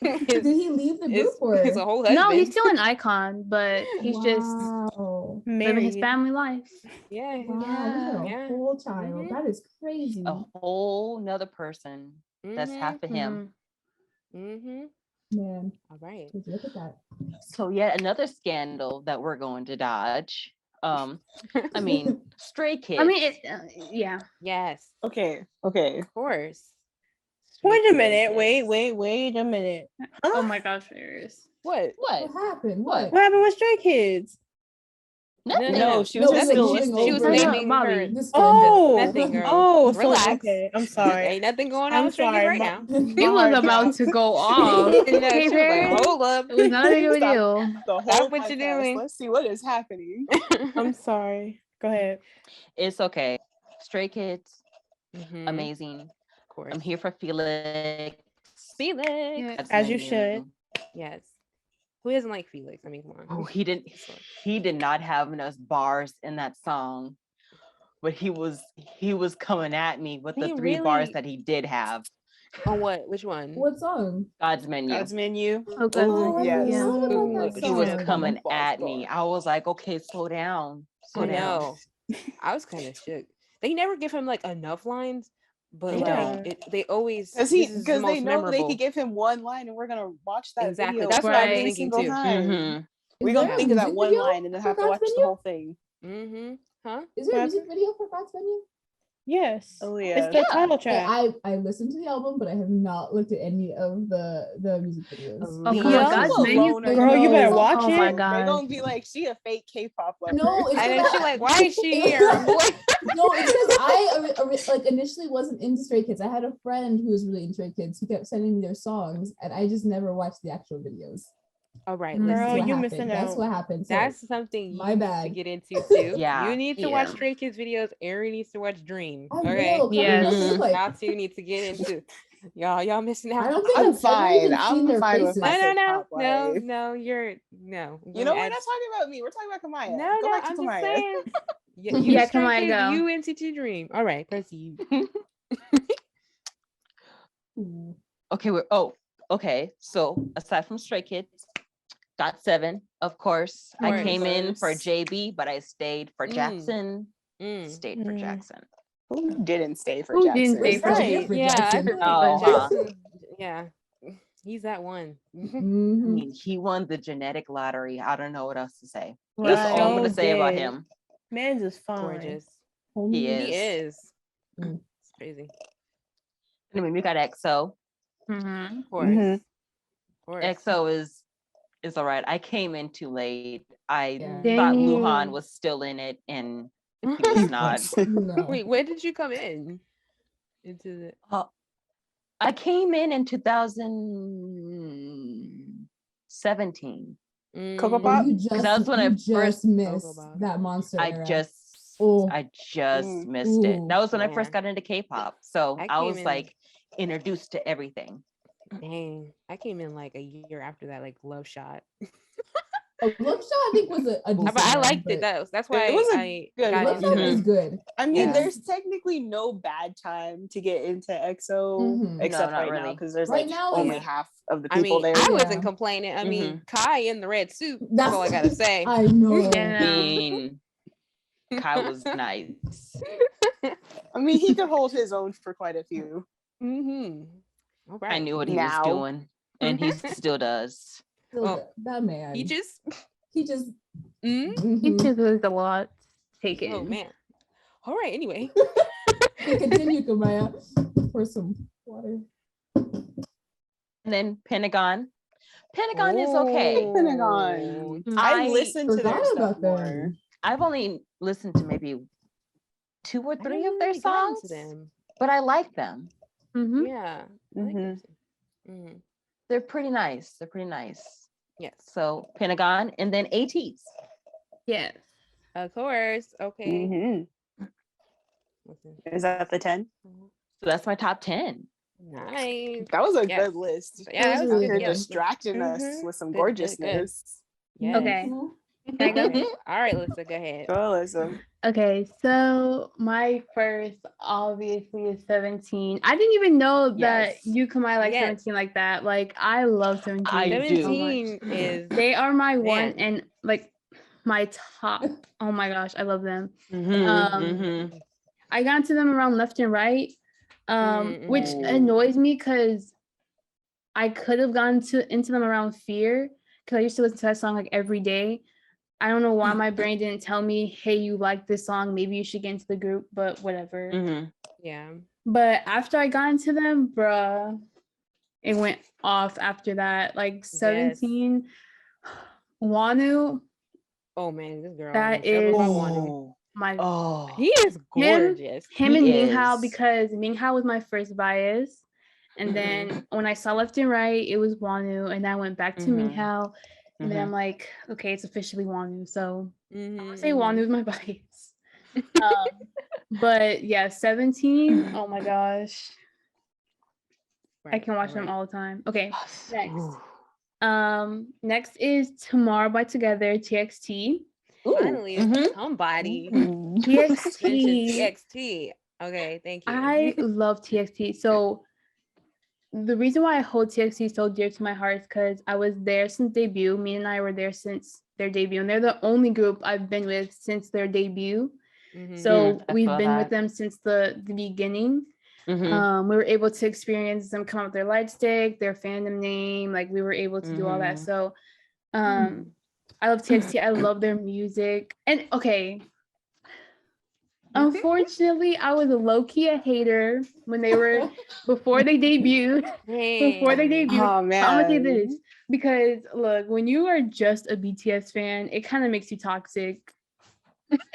Did he leave the group is a or? whole husband. No, he's still an icon, but he's just Wow. living his Married. family life. Yeah. Wow, he had a Yeah. whole child. Mhm. That is crazy. A whole nother person. That's half of him. Mm-hmm. Man, All right. just look at that. So yet another scandal that we're going to dodge. I mean, Stray Kids. I mean, yeah. Yes, Okay. of course. Wait a Stray minute. Kids. Wait a minute. Oh my gosh, serious. What? What? What happened? What? What happened with Stray Kids? Nothing. No, she was No, just we were still moving listing. She was over. naming Bobby. her. This Oh, Nothing, girl. oh, so- Relax. okay. I'm sorry. Ain't nothing going on I'm with Stray Kids sorry. right My- now. He my was heart about dropped. to go off. And Okay, she was like, Paris? hold up. It was not a big of a Stop. deal. The whole what you're podcast. doing. Let's see what is happening. I'm sorry. Go ahead. It's okay. Stray Kids, Mhm. amazing. Of course. I'm here for Felix. Felix. Yeah. That's As you menu. should. Yes. Who doesn't like Felix? I mean, come on. Oh, he did not have enough bars in that song, but he was coming at me with the He 3 bars really- that he did have. On what? Which one? What song? God's Menu. God's menu. Oh, God. Oh, I yes. forgot about Ooh, that look, He was song. coming Boss, at boss. me. I was like, okay, slow down. Slow I down. know. I was kind of shook. They never give him like enough lines, but They like don't. they always Because this is the because they most know they memorable. could give him one line and we're gonna watch that Exactly. video That's what I was every thinking single too. time. Mhm. We're Is gonna there a think of that music one video line and then for have to God's watch the Menu? whole thing. Mm-hmm. Huh? Is there a What music video for God's Menu? Yes. Oh It's yeah. the Yeah. title track. I listened to the album, but I have not looked at any of the music videos. Oh, come Yeah. on, God's Menu. Loner. Girl, you better No. watch Oh my it. God. They're gonna be like, she a fake K-pop lover. No, it's And then because she like, why is she here? What? No, it's because I like initially wasn't into Stray Kids. I had a friend who was really into Stray Kids who kept sending me their songs, and I just never watched the actual videos. All right, Girl, This is listen. Girl, what you happened. missing That's out. what happened. So, That's something my you need to bad. get into too. Yeah, You need to watch yeah. Stray Kids videos. Ari needs to watch Dream. I Okay. will. 'cause I don't know what they Yes. look like. Y'all two need to get into y'all missing out. I don't think I'm I've ever fine. even I'm seen their fine with faces. my No, K-pop life. no, you're no. You know, we're not talking about me. We're talking about Kamaya. No, Go back to I'm just Kamaya. saying. You Yeah, Stray Kamaya, Kids, go. you NCT Dream. All right, proceed. Ooh. Okay, okay. So aside from Stray Kids, Got7, of course. Of I came in for course. JB, but I stayed for Mm. Jackson. Mm. Stayed for Mm. Jackson. Who didn't stay for Who Jackson? didn't stay We're for still here Right. for Yeah, I Jackson. heard Uh-huh. Jackson. Yeah, he's that one. I Mhm. mean, he won the genetic lottery. I don't know what else to say. He That's all I'm so gonna say about did. him. Man's is fine. Gorgeous. He He is. is. Mm. It's crazy. I mean, we got EXO. Mhm. Of course. Mhm. Of course. EXO is all right. I came in too late. I Yeah. thought Dang. Luhan was still in it, and he was not. No. Wait, when did you come in? Into the I came in 2017. Cocoa Mm, Pop? Oh, you just, that's when I you first- just missed Bob. that monster I era. just Oh. missed it. Ooh. That was when I Yeah. first got into K-pop. So I I came was in- like introduced to everything. Dang, I came in like a year after that, like Love Shot. Love Shot, I think, was a decent But I one, liked it but though. That's why It was a I good got Love one. Shot into was it. good. I mean, Yeah. there's technically no bad time to get into EXO Mhm. except No, not right now really. because there's Right like now only is- half of the I people mean, there. I Yeah. wasn't complaining. I mean, Mhm. Kai in the red suit. That's That's all I gotta say. I know. Yeah. I mean, Kai was nice. I mean, he could hold his own for quite a few. Mm-hmm. All right. I knew what he Now. was doing, and he still does. Oh, That man. He just. He just. Mm? He Mhm. just was a lot taken. Oh man. All right. Anyway. Okay, continue, Kamaya. Pour some water. And then Pentagon. Pentagon is okay. Pentagon. Oh. I listened to their Forgot stuff about more. them. I've only listened to maybe 2 or I 3 haven't of their really gotten songs, to them. but I like them. Mhm. Yeah. I like Mhm. them too. Mhm. They're pretty nice. They're pretty nice. Yes. So Pentagon, and then ATs. Yes. Of course. Okay. Mhm. Listen. Is that the 10? So that's my top 10. Nice. That was a Yes. good list. Yeah, that was really You're good. good. distracting us Mhm. with some Good, good, good. gorgeousness. Yes. Okay. Mhm. Can I go? Okay. All right, Lisa, go ahead. Go, Alyssa. Okay, so my first obviously is 17. I didn't even know that Yes. you could like Yes. 17 like that. Like I love 17 I do. so much. 17 is They are my one Man. and like my top. Oh my gosh, I love them. Mhm. I got into them around left and right, which Mhm. annoys me because I could have gone into them around fear because I used to listen to that song like every day. I don't know why my brain didn't tell me, hey, you like this song, maybe you should get into the group, but whatever. Mhm. Yeah. But after I got into them, bruh, it went off after that. Like 17, Wanu, Oh man, this girl. that I'm troubled is by Wanu. Oh. my Oh. He is gorgeous. him He and Minghao is. because Minghao was my first bias. And then when I saw left and right, it was Wanu, and then I went back to Mhm. Minghao, and then Mhm. I'm like, okay, it's officially Wanu. So I Mhm, would say mhm. Wanu is my bias. But yeah, 17. Oh my gosh, I Right, can watch them right. all the time. Okay, next. Ooh. Next is Tomorrow by Together, TXT. Ooh. Finally, Mhm. somebody Ooh. mentioned TXT. TXT. Okay, thank you. I love TXT. So the reason why I hold TXT so dear to my heart is because I was there since debut. Me and I were there since their debut, and they're the only group I've been with since their debut. Mhm. So I we've feel been with that. them since the beginning. Mhm. We were able to experience them come up with their light stick, their fandom name. Like we were able to do all that. Mhm. So I love TXT. I love their music. And okay, unfortunately, I was a low-key a hater when they were before they debuted. Before they Dang. debuted. Oh But I'm gonna say man. this because look, when you are just a BTS fan, it kind of makes you toxic.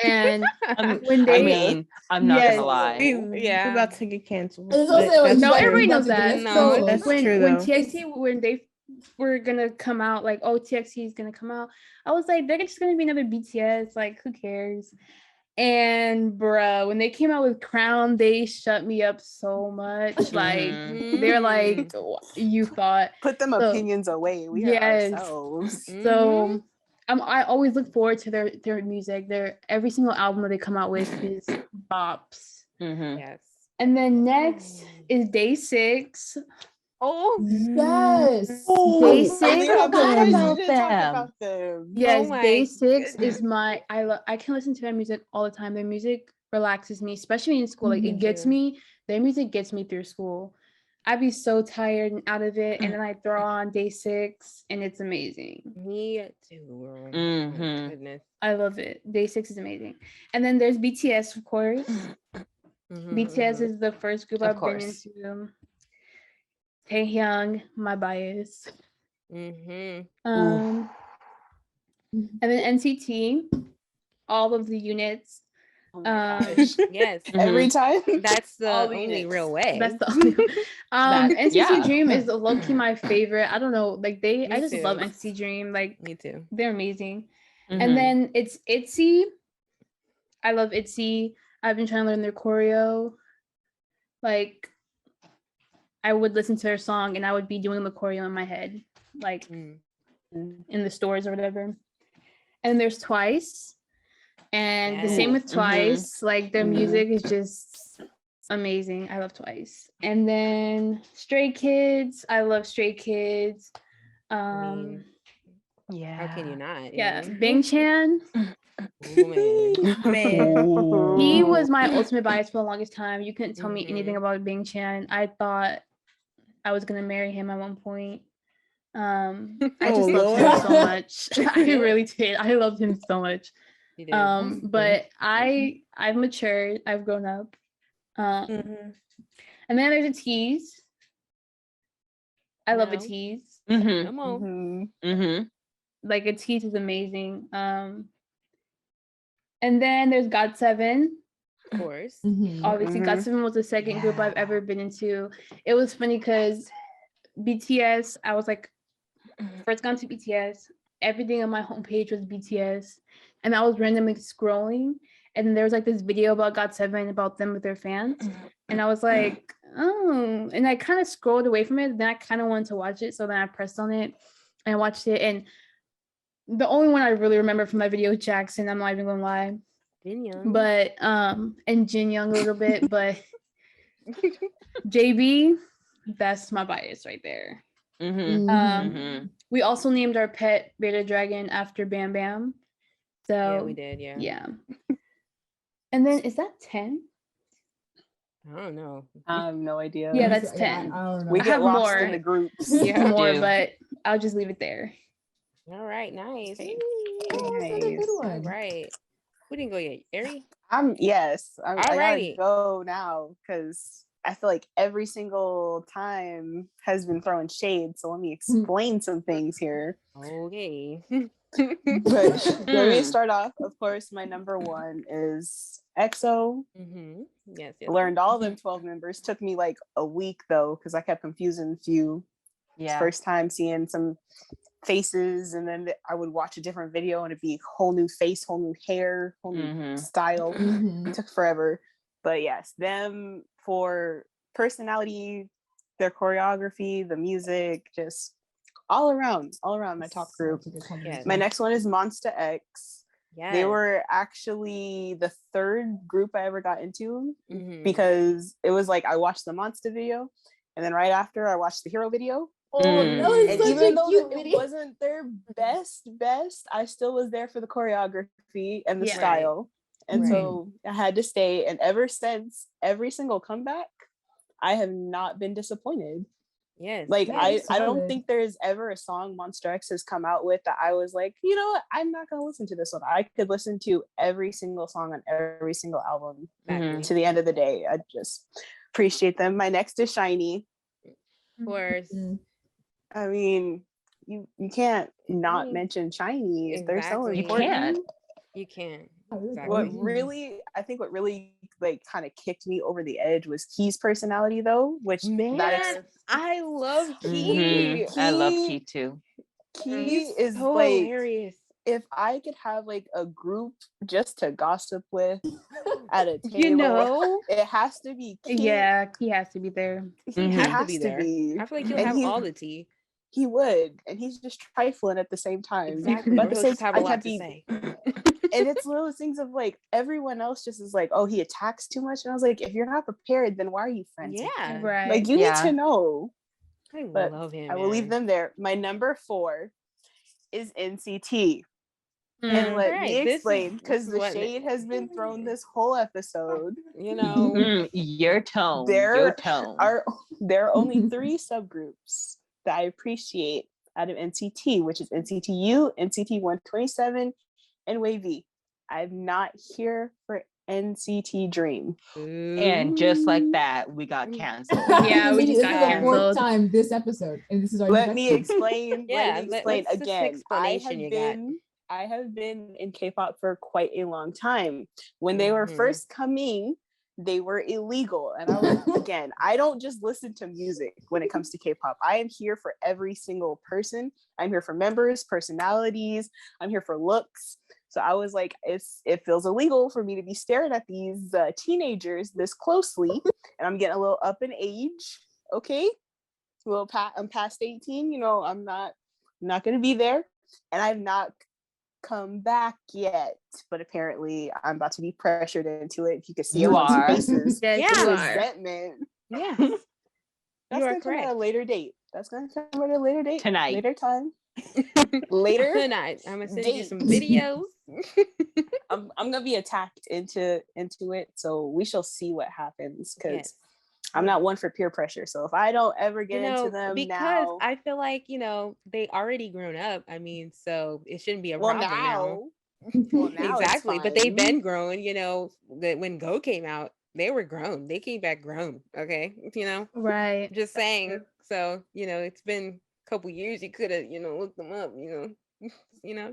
And when I they mean, I'm not Yes. gonna lie. Yeah. We're about to get canceled. I was gonna But say, like, that's no, but- true. everybody but knows to get that. less No, So close. That's when true, when though. TXT when they were gonna come out, like, oh, TXT is gonna come out, I was like, they're just gonna be another BTS. Like, who cares? And bruh, when they came out with Crown, they shut me up so much. Like Mhm. they're like, you thought. Put them So, opinions away. We are yes. ourselves. So I always look forward to their music. Their every single album that they come out with is bops. Mhm. Yes. And then next is Day 6. Oh. Yes. Day I 6. think I'm forgot surprised you about didn't talk them. about them. Yes, my Day 6 goodness. is my I can listen to their music all the time. Their music relaxes me, especially in school. Like Mhm. it gets too. me, their music gets me through school. I'd be so tired and out of it, and then I throw on Day 6 and it's amazing. Me too. Oh my Mhm. goodness. I love it. Day 6 is amazing. And then there's BTS, of course. BTS is the first group Of I've been course. into. Taehyung, my bias. Mm-hmm. And then NCT, all of the units. Oh my gosh. Yes. Every time. That's the All the only units. real way. That's the only NCT yeah. Dream is low-key my favorite. I don't know, like I Me just too. love NCT Dream. Like Me too. they're amazing. Mhm. And then it's ITZY. I love ITZY. I've been trying to learn their choreo. Like I would listen to their song and I would be doing the choreo in my head, like in the stores or whatever. And there's Twice. And the same Yes. with Twice. Like their Mhm. music is just amazing. I love Twice. And then Stray Kids. I love Stray Kids. mean, Yeah. How can you not? Yeah, know? Bang Chan. Oh man. Man. He was my ultimate bias for the longest time. You couldn't tell me Mhm. anything about Bang Chan. I thought I was gonna marry him at one point. I just Oh, loved him Lord. so much. I really did. I loved him so much. You did. But I've matured. I've grown up. Mhm. And then there's a tease. I love a No. tease. Mm-hmm. Come on. Mhm. Mm-hmm. Like a tease is amazing. And then there's God7. Of course. Mhm. Obviously, Mhm. God7 was the second group I've ever been into. It was funny because BTS, I was like, first gone to BTS. Everything on my homepage was BTS. And I was randomly scrolling. And then there was like this video about God7 about them with their fans. And I was like, oh. And I kind of scrolled away from it. Then I kind of wanted to watch it. So then I pressed on it and I watched it. And the only one I really remember from my video was Jackson. I'm not even gonna lie. Jin Young. But and Jin Young a little bit, but JB, that's my bias right there. Mm-hmm. Mhm. We also named our pet Beta Dragon after Bam Bam. So Yeah, we did. Yeah. yeah. And then is that 10? I don't know. I have no idea. Yeah, that's Yeah, 10. I don't know. We I get have lost more. in the groups. Yeah. More, do. but I'll just leave it there. All right. Nice. Okay. Oh, that's a good Nice. All one. right. Who didn't go yet? Ari? Yes. I gotta Alrighty. go now because I feel like every single time has been throwing shade. So let me explain some things here. Okay. But let me start off. Of course, my number one is EXO. Mm-hmm. Yes. Yes. Learned all them 12 members. Took me like a week though, because I kept confusing a few. Yeah. First time seeing some faces, and then I would watch a different video and it'd be whole new face, whole new hair, whole new Mhm. style. Mhm. It took forever. But yes, them for personality, their choreography, the music, just all around my top group. Such a good combination. Yes. My next one is Monsta X. Yes. They were actually the third group I ever got into Mhm. because it was like I watched the Monsta video, and then right after I watched the Hero video. Oh, that was And such even a though cute it video. wasn't their best, I still was there for the choreography and the Yeah. style. And Right. so I had to stay. And ever since, every single comeback, I have not been disappointed. Yes. Like Yeah, I it's don't solid. think there's ever a song Monster X has come out with that I was like, you know what, I'm not gonna listen to this one. I could listen to every single song on every single album Exactly. to the end of the day. I just appreciate them. My next is Shiny. Of course. Mm. I mean, you can't not mean, mention Shiny if they're so exactly. You important. can't. You can. Oh, really? Exactly. What really, I think what really like kind of kicked me over the edge was Key's personality though, which Man, that I love Key. Key. I love Key too. Key He's is so like, hilarious. if I could have like a group just to gossip with at a table, You know? it has to be Key. Yeah, he has to be there. He Mhm. has, has to be to there. be. I feel like he'll And have he's- all the tea. He would, and he's just trifling at the same time. Exactly. But Or at the he'll same just have time, a I lot can't to be. say. And it's one of those things of like everyone else just is like, oh, he attacks too much. And I was like, if you're not prepared, then why are you friends? with Yeah. him? Right. Like you Yeah. need to know. I But love him. I will leave man. them there. My number 4 is NCT. Mm. And let me Alright, this is- explain this because is the what- shade has been thrown this whole episode. You know. Your tone. There Your tone. There are only 3 subgroups that I appreciate out of NCT, which is NCTU, NCT 127, and Wavy. I'm not here for NCT Dream. And just like that, we got canceled. Yeah, we just this got is the fourth canceled. time this episode, and this is our Let me next explain. Yeah, let me explain what's this again. explanation you got? I have been in K-pop for quite a long time. When they were Mhm. first coming, they were illegal. And I was again, I don't just listen to music when it comes to K-pop. I am here for every single person. I'm here for members, personalities. I'm here for looks. So I was like, it feels illegal for me to be staring at these teenagers this closely. And I'm getting a little up in age. Okay. I'm past 18. You know, I'm not going to be there. And I've not come back yet, but apparently I'm about to be pressured into it. If you could see You everyone's are. faces, Yes, Yeah. you are. resentment. Yes. That's You are gonna come at a correct. later date. That's gonna come at a later date. Tonight. Later time. Later. Tonight. I'm gonna send you date. some videos. I'm gonna be attacked into it. So we shall see what happens because Yes. I'm not one for peer pressure. So if I don't ever get into them because now, I feel like, they already grown up. I mean, so it shouldn't be a well problem now. well now it's Exactly. But they've fine. been grown, when Go came out, they were grown. They came back grown. Okay. Right. Just saying. So, it's been a couple years. You could have, looked them up,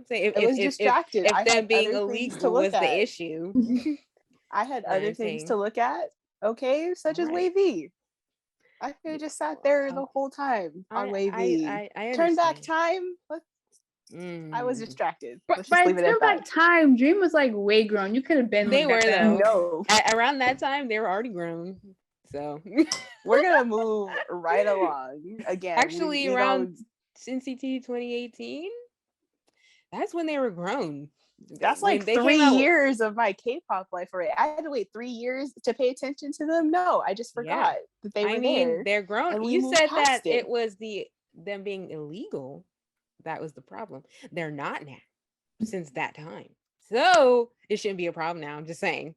say I was distracted. I if them had being other things to illegal look was the at. issue. I had But other I'm things saying- to look at. Okay, such as Right. Wavy. I could have just sat there the Oh, whole time on I Wavy. I Turn back understand. time. I was Mm. distracted. But Let's just by leave it turn at back that. time, Dream was like way grown. You could have been They back were, then. though. No, Around that time, they were already grown. So we're gonna move right along. Again, actually, we around don't- NCT 2018, that's when they were grown. that's When like they came 3 out- years of my K-pop life. Right? I had to wait 3 years to pay attention to them. No, I just forgot that they were I mean, there. they're grown. and we You moved said that past it. it was them being illegal. That was the problem. They're not now since that time. So it shouldn't be a problem now. I'm just saying.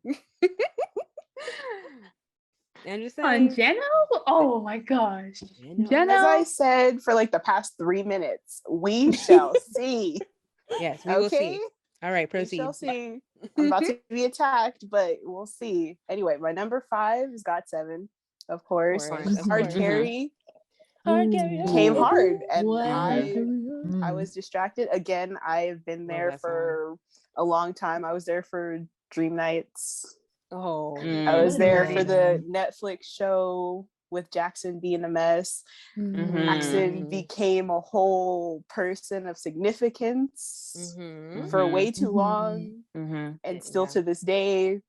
I'm just On saying. Jeno? Oh my gosh. Jeno. As I Jeno? said for like the past 3 minutes, we shall see. Yes, we will Okay, see. All right, we proceed. shall see. I'm about to be attacked, but we'll see. Anyway, my number 5 is GOT7, of course. Of Hard course. Carry Hard carry came on. hard, and What? I was distracted again. I've been Love there that song. for a long time. I was there for Dream Nights. Oh, I was Mm. there What for a the name. Netflix show with Jackson being a mess. Mhm. Jackson became a whole person of significance Mhm. for way too Mhm. long, Mhm. and still Yeah. to this day.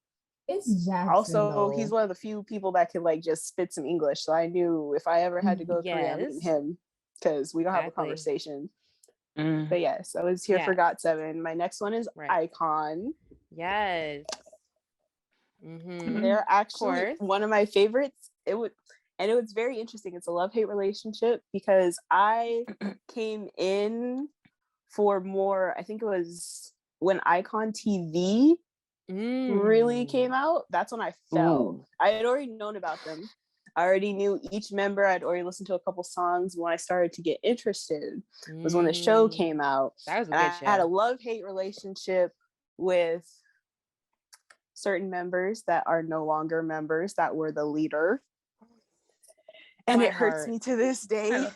It's Jackson. Also, he's though. one of the few people that can like just spit some English. So I knew if I ever had to go to Korea, I'm getting Yes. him because we gonna have a Exactly. conversation. Mm. But yes, I was here for Yeah. GOT7. My next one is Right. Icon. Yes. Mm-hmm. They're actually course. one of my favorites. It was very interesting. It's a love-hate relationship because I came in for more, I think it was when Icon TV really came out. That's when I fell. Ooh. I had already known about them. I already knew each member. I'd already listened to a couple songs. When I started to get interested was when the show came out. That was a And good I show. had a love-hate relationship with certain members that are no longer members that were the leader. And My it hurts heart. me to this day. Oh.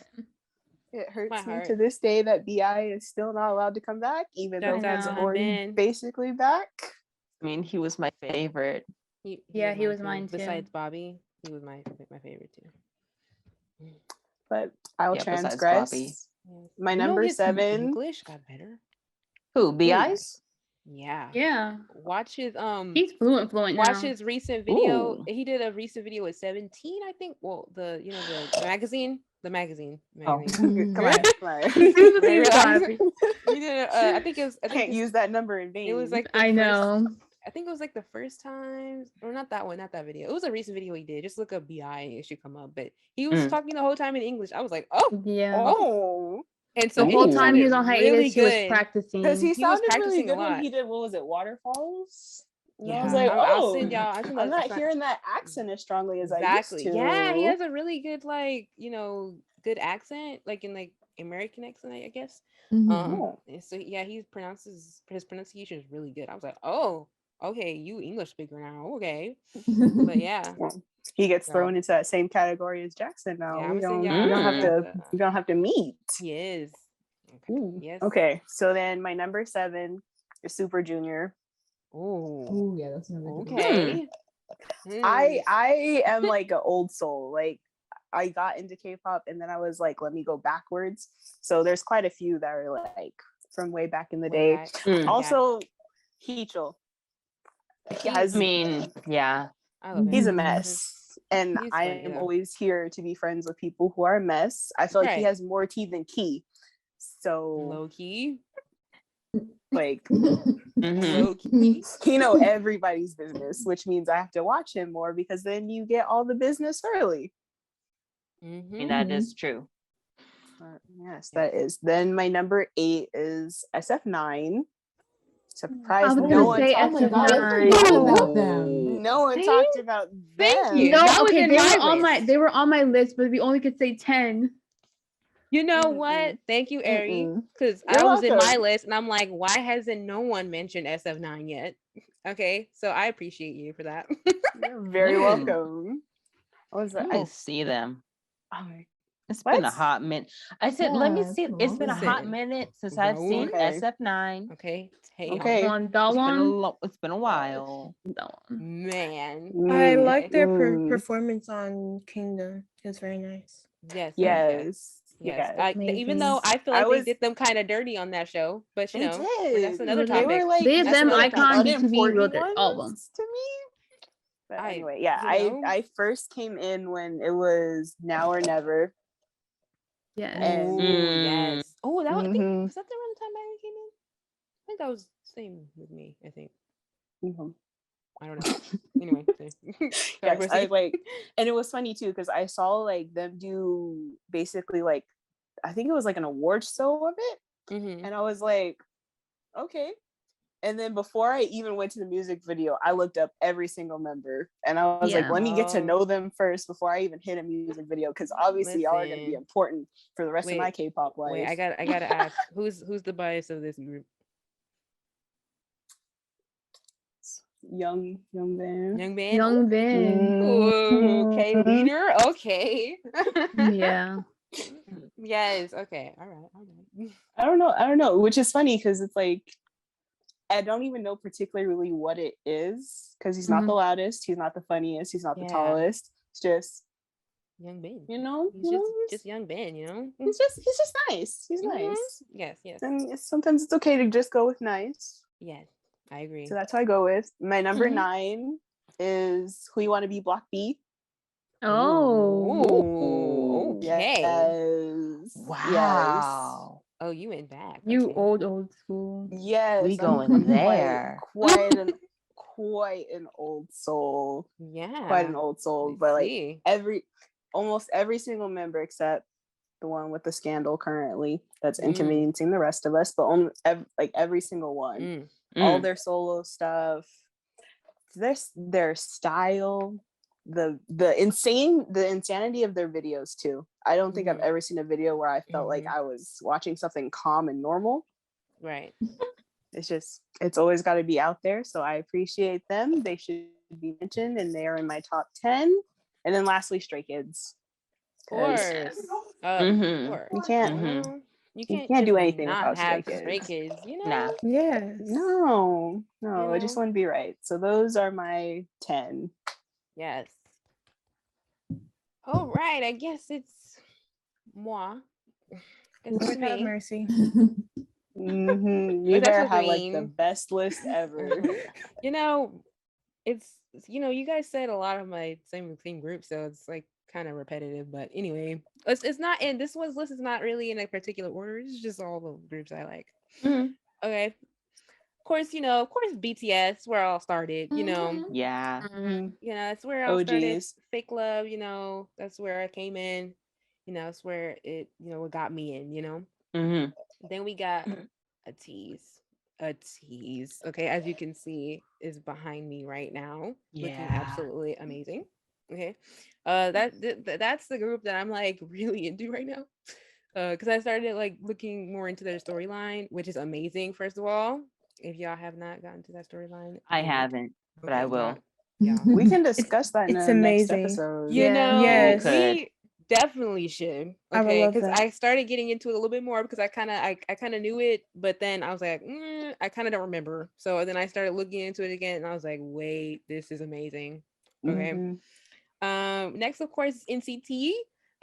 It hurts My me heart. to this day that BI is still not allowed to come back, even though Shout out he's to my already man. basically back. I mean, he was my favorite. Yeah, he was too. mine too. Besides Bobby, he was my favorite too. But I'll Yeah, besides transgress. Bobby. My You know number his 7. English got better. Who? Bi's? Yeah. Yeah. Watch his He's fluent now. watch his recent video. Ooh. He did a recent video with 17, I think. Well, the magazine. The magazine. Oh. magazine. Come on, come on. He did I think it was Can't use that number in vain. it was like the I first- know. I think it was like the first time, or not that one, not that video. It was a recent video he did. Just look up BI and it should come up. But he was Mm. talking the whole time in English. I was like, oh, Yeah. Oh, and so The whole he time he was sounded on hiatus, really he was good. practicing. because he was sounded really practicing a good when lot. he did, what was it, Waterfalls? And I was Yeah, like, I'll send y'all. I'm not hearing that accent as strongly as Exactly. I used to. Yeah, he has a really good, good accent, like in like American accent, I guess. Mhm. And so yeah, his pronunciation is really good. I was like, oh, okay, you English speaker now, okay. But yeah, He gets So- thrown into that same category as Jackson now. Yeah, we I'ma don't, send we y'all don't have the- to. We don't have to meet. he is. Okay. Ooh. Yes. Okay, so then my number 7 is Super Junior. Oh. Oh yeah, that's another good one. Okay. I am like an old soul. Like I got into K-pop and then I was like, let me go backwards. So there's quite a few that are like from way back in the Way day. back. Mm. Also, Heechul. He has, I mean, yeah. I love him. he's a Mhm. mess. And He's I funny, am though. always here to be friends with people who are a mess. I feel like he Right. has more tea than Key. So Low key. Like Mhm. Low key. he know everybody's business, which means I have to watch him more because then you get all the business early. I mean, Mm-hmm. that is true. Yes, that is. Then my number 8 is SF9. Surprise! I was No gonna one say Oh talked my god, I about. SF9. forgot about them. No one See? talked about Thank them. you. No, That was okay, in they my were on my list. they were on my list, but we only could say 10. You know Mm-mm. what? Thank you, Ari. Mm-mm. Because You're I was in my welcome. list and I'm like, why hasn't no one mentioned SF9 yet? Okay, so I appreciate you for that. You're very Mm. welcome. What was that? Let me see them. Oh, It's been a what? hot minute. I said, let me Yeah, it's see. been a It's long been a time. hot Listen, minute since I've seen Raul. Okay. SF9. Okay, hey, Okay. On that It's been one. it's been a while. That one. man. I Mm, like their mm. performance on Kingdom. It's very nice. Yes, yes, yes, Yes. yes. Yes. Even though Amazing. I feel I like they was. did them kind of dirty on that show, but you They know, that's did. another They were topic. like They That's them another the icon topic. B2B real unimportant dirt, all of them. ones to me. But I, anyway, yeah, you know, I first came in when it was Now or Never, Yes. and oh yes. Oh, that I think mhm, was that the around the time I came in. I think that was same with me. I think. mhm. I don't know. Anyway, sorry, Yes, I proceed. like, and it was funny too because I saw like them do basically like I think it was like an award show of it, Mm-hmm. and I was like, okay. And then before I even went to the music video, I looked up every single member, and I was like, Yeah. let me get to Oh, know them first before I even hit a music video because obviously y'all are going to be listen. important for the rest of my Wait, K-pop wait. life. I gotta ask. Who's the bias of this group? Young band. Young man. Young Ben. Ooh, okay, Mhm. leader. Okay. Yeah. Yes. Okay. All right. All right. I don't know, which is funny because it's like I don't even know particularly what it is because he's not the loudest, he's not the funniest, he's not the Yeah. tallest. It's just Young Ben. you know, He's just young Ben. You know. he's just nice. He's Mhm. nice, Yes. Yes. and sometimes it's okay to just go with nice. Yes. I agree. So that's how I go with my number Mhm. 9 is Who You Want to Be Block B. Oh. Ooh, okay. Yes. Wow. Oh, you went back. You Okay. old school. Yes. We I'm going there. quite an old soul. Yeah. Quite an old soul. I But like see. almost every single member except the one with the scandal currently that's Mm. inconveniencing the rest of us, but like every single one. All their solo stuff, their style, the insanity of their videos too. I don't think I've Mhm. ever seen a video where I felt like Mhm. I was watching something calm and normal. Right. It's always got to be out there, so I appreciate them. They should be mentioned and they are in my top 10. And then lastly, Stray Kids, Of 'cause course. Mhm. Course. you can't Well, you you can't can't just do anything not without Stray have Stray Kids. Kids, you know? Nah. Yes. No, You it just know? wouldn't be right. So those are my 10. Yes. All right. I guess it's moi. Guess it's Lord have me. mercy. You But that's better with have like the Green. best list ever. You know, you guys said a lot of my same group, so it's like kind of repetitive. But anyway, it's not in this one's list is not really in a particular order. It's just all the groups I like. Mhm. Okay. Of course, BTS, where it all started. Yeah. That's where it all started. OGs. Fake love. That's where I came in. That's where it got me in. Mhm. Then we got a tease. A tease. Okay, as you can see, is behind me right now, looking Yeah. absolutely amazing. Okay, that's the group that I'm like really into right now. Because I started like looking more into their storyline, which is amazing. First of all, if y'all have not gotten to that storyline, I like, haven't, but I okay, will. yeah. We can discuss that in It's the next amazing. episode. Yes. We definitely should. I would Okay, love because that. I started getting into it a little bit more because I kind of knew it, but then I was like, I kind of don't remember. So then I started looking into it again, and I was like, wait, this is amazing. Okay. Mhm. Next, of course, is NCT.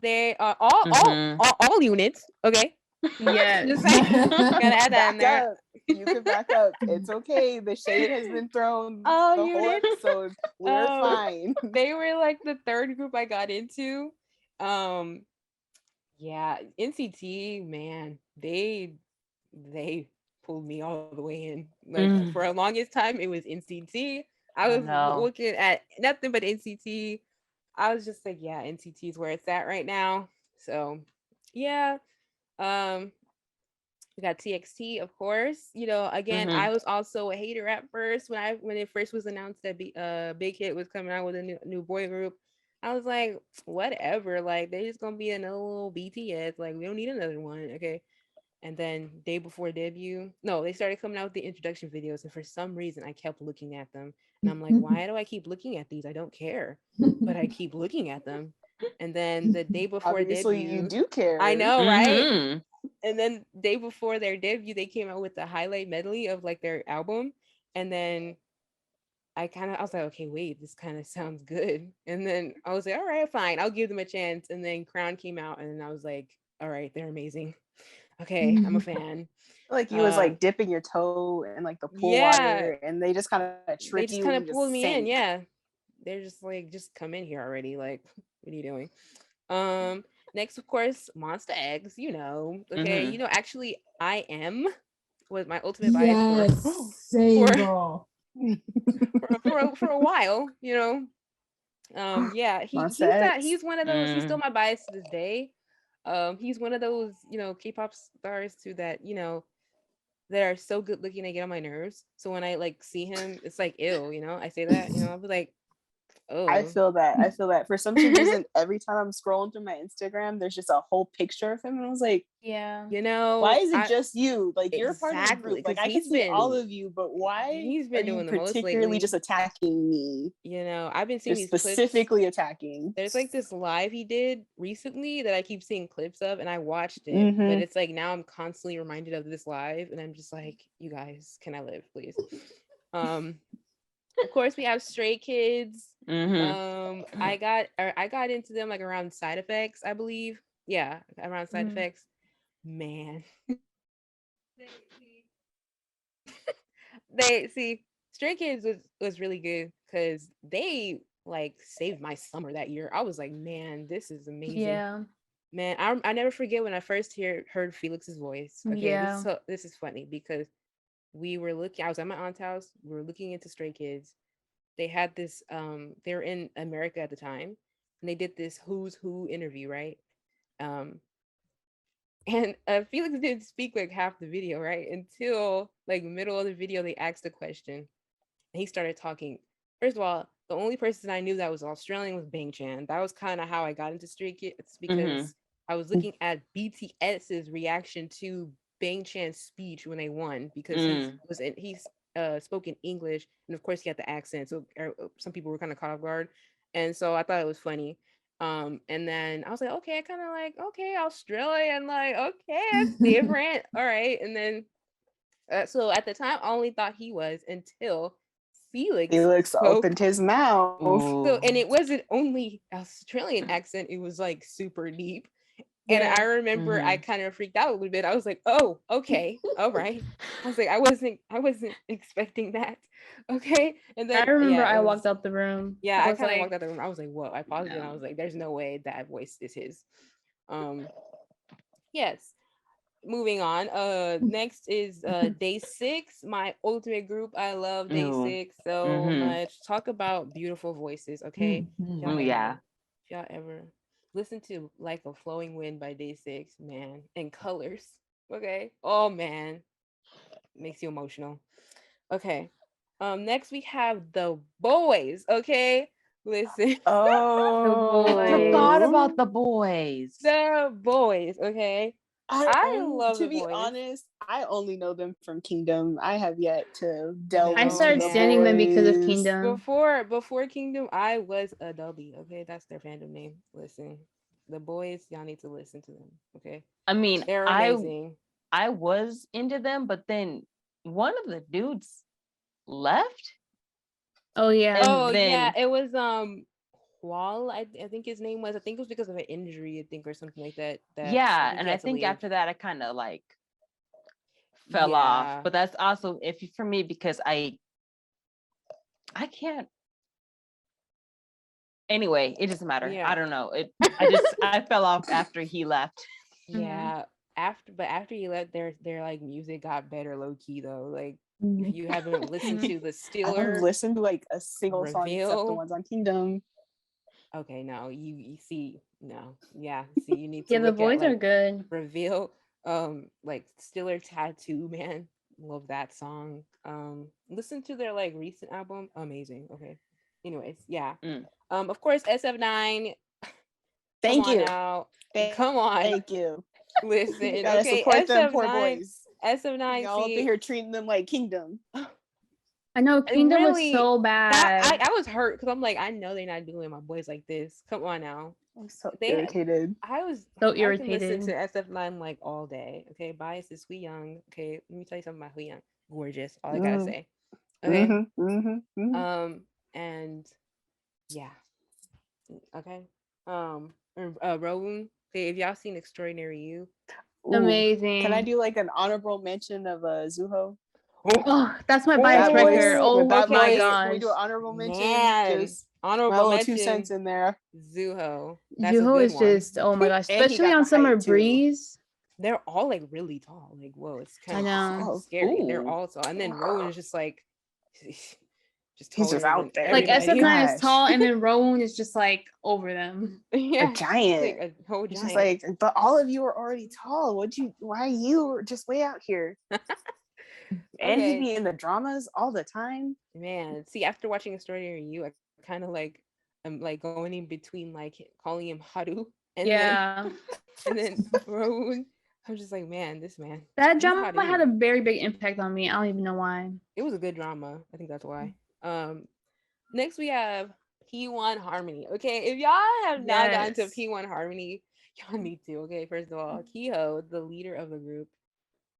They are all Mhm. all units. Okay. Yes. Just saying. Gotta add that in Back there. up. You can back up. It's okay. The shade has been thrown All the whole units. episode. We're fine. They were like the third group I got into. Yeah, NCT, man, they pulled me all the way in. Like for a longest time, it was NCT. I was know. looking at nothing but NCT. I was just like, yeah, NCT is where it's at right now. So, yeah. Um, we got TXT, of course. You know, again, Mhm. I was also a hater at first when it first was announced that Big Hit was coming out with a new boy group. I was like, whatever. Like they just gonna be another little BTS. Like we don't need another one. Okay. And then day before debut, no, they started coming out with the introduction videos, and for some reason, I kept looking at them, and I'm like, why do I keep looking at these? I don't care, but I keep looking at them. And then the day before Obviously, you debut, do I care. know, right? Mhm. And then day before their debut, they came out with the highlight medley of like their album, and then I was like, okay, wait, this kind of sounds good. And then I was like, all right, fine, I'll give them a chance. And then Crown came out, and then I was like, all right, they're amazing. Okay, I'm a fan. Like you was Uh, like dipping your toe in like the pool yeah, water, and they just kind of they tripped just you kind and of you just pulled me in. sank. Yeah, they're just like, just come in here already. Like, what are you doing? Next, of course, Monster Eggs. You know, okay, Mhm. actually, I am was my ultimate bias for Yes, for same girl. for a while. Yeah, Monster X. he's one of those. He's still Mm. my bias to this day. He's one of those K-pop stars too that that are so good looking they get on my nerves. So when I like see him, it's like ew. I say that. I'll be like, I oh. feel that. I feel that. For some reason, every time I'm scrolling through my Instagram, there's just a whole picture of him, and I was like, Yeah. why is it I just you? Like you're part of the exactly group. Like because I can see all of you, but why he's are been you doing the most particularly just lately. attacking me? I've been seeing Just these clips. specifically attacking. There's like this live he did recently that I keep seeing clips of, and I watched it, but Mm-hmm. it's like now I'm constantly reminded of this live, and I'm just like, you guys, can I live, please? Um, of course we have Stray Kids. Mhm. I got into them like around Side Effects, I believe. Yeah, around Side Mhm. Effects. Man, they see Stray Kids was really good because they like saved my summer that year. I was like, man, this is amazing. Yeah. Man, I never forget when I first heard Felix's voice. Okay, Yeah. this is funny because we were looking. I was at my aunt's house. We were looking into Stray Kids. They had this. They were in America at the time, and they did this Who's Who interview, right? Um, and Felix didn't speak like half the video, right? Until like middle of the video, they asked a question, and he started talking. First of all, the only person I knew that was Australian was Bang Chan. That was kind of how I got into Stray Kids Mhm. because I was looking at BTS's reaction to Bang Chan's speech when they won because Mm. he's spoke in English, and of course he had the accent, so some people were kind of caught off guard, and so I thought it was funny. And then I was like, okay, I kind of like, okay, Australian, like, okay, that's different. All right. And then, so at the time, I only thought he was until Felix Felix spoke. opened his mouth. So, Ooh. and it wasn't only Australian accent, it was like super deep. And I Yeah. remember I Mhm. kind of freaked out a little bit. I was like, oh, okay, all right. I was like, I wasn't expecting that. Okay. And I then, remember yeah, I it walked was, out the room. yeah, I I was kind of walked like, out the room. I was like, whoa, I paused it and I no. was like, there's no way that voice is his. Um, yes. Moving on. Next is Day Six, my ultimate group. I love Day Ooh. Six so Mhm. much. Talk about beautiful voices, okay? If y'all Ooh, Mhm. yeah. ever, if y'all ever listen to Like a Flowing Wind by Day Six, man, and Colors, okay? Oh man, makes you emotional. Okay. Next we have the boys, okay? Listen, The Forgot boys. Oh. about the boys. the boys, okay? I love To the be boys. honest, I only know them from Kingdom. I have yet to delve I No, into started the standing them man. because of boys. Kingdom. Before Kingdom, I was a Dubby. Okay, that's their fandom name. Listen, the boys, y'all need to listen to them. Okay, I mean, they're I amazing. I was into them, but then one of the dudes left, Oh yeah. Oh and yeah, then it was Wall. I think his name was. I think it was because of an injury. I think or something like that. I yeah, think and he I had to think leave. after that I kind of like fell off. Yeah, But that's also if for me because I can't. Anyway, it doesn't matter. I yeah, don't know. I fell off after he left. Mhm. yeah. after you left, their like music got better low key though. Like if Mhm. you haven't listened to the I haven't Stiller listened to like a single song except the reveal, ones on Kingdom. okay, no, you see, no, yeah, see, you need to Yeah, the look at boys are like good. reveal, like Stiller Tattoo, man, love that song. Listen to their like recent album, amazing. Okay, anyways, yeah, Mm. of course SF9, come Thank on you. now, Thank come on, you. listen, Gotta okay, support them poor boys. SF9, Y'all up in see, here treating them like Kingdom. I know it Kingdom was really so that bad. I was hurt because I'm like, I know they're not doing my boys like this. Come on now. I'm so They irritated. So I can listen to irritated. SF9 like all day. Okay, bias is Hui Young. Okay, let me tell you something about Hui Young. Gorgeous. All I gotta Mm-hmm, say. Okay. mm-hmm. And yeah. Okay. Rowan. Okay, if y'all seen Extraordinary You. Ooh, can I Amazing. do like an honorable mention of Zuho? Oh, that's my With bias that right voice, there. Oh, with Oh that my voice, okay. can we gosh. do an honorable mention? Man. Just my Honorable little 2 cents mention. in there. Zuho. That's a Juho good is one. just, oh my gosh, And he especially got on the Summer height too. Breeze. They're all like really tall. Like, whoa, it's I kind know. of Oh, scary. They're Ooh. all tall. And then Rowan is just like just he's just taller than out there. Like everybody. SF9 is Gosh, tall, and then Rowan is just like over them. a Yeah. Like giant. a whole It's just giant. like, but all of you are already tall. Why are you just way out here? And he Okay. be in the dramas all the time. Man. See, after watching Extraordinary You, I kind of like I'm like going in between like calling him Haru Yeah. and then Rowan. I'm just like, man, this man. That He's drama Haru. had a very big impact on me. I don't even know why. It was a good drama. I think that's why. Next we have P1 Harmony. Okay, if y'all have not gotten to Yes. P1 Harmony, y'all need to. Okay, first of all, Kiho, the leader of the group,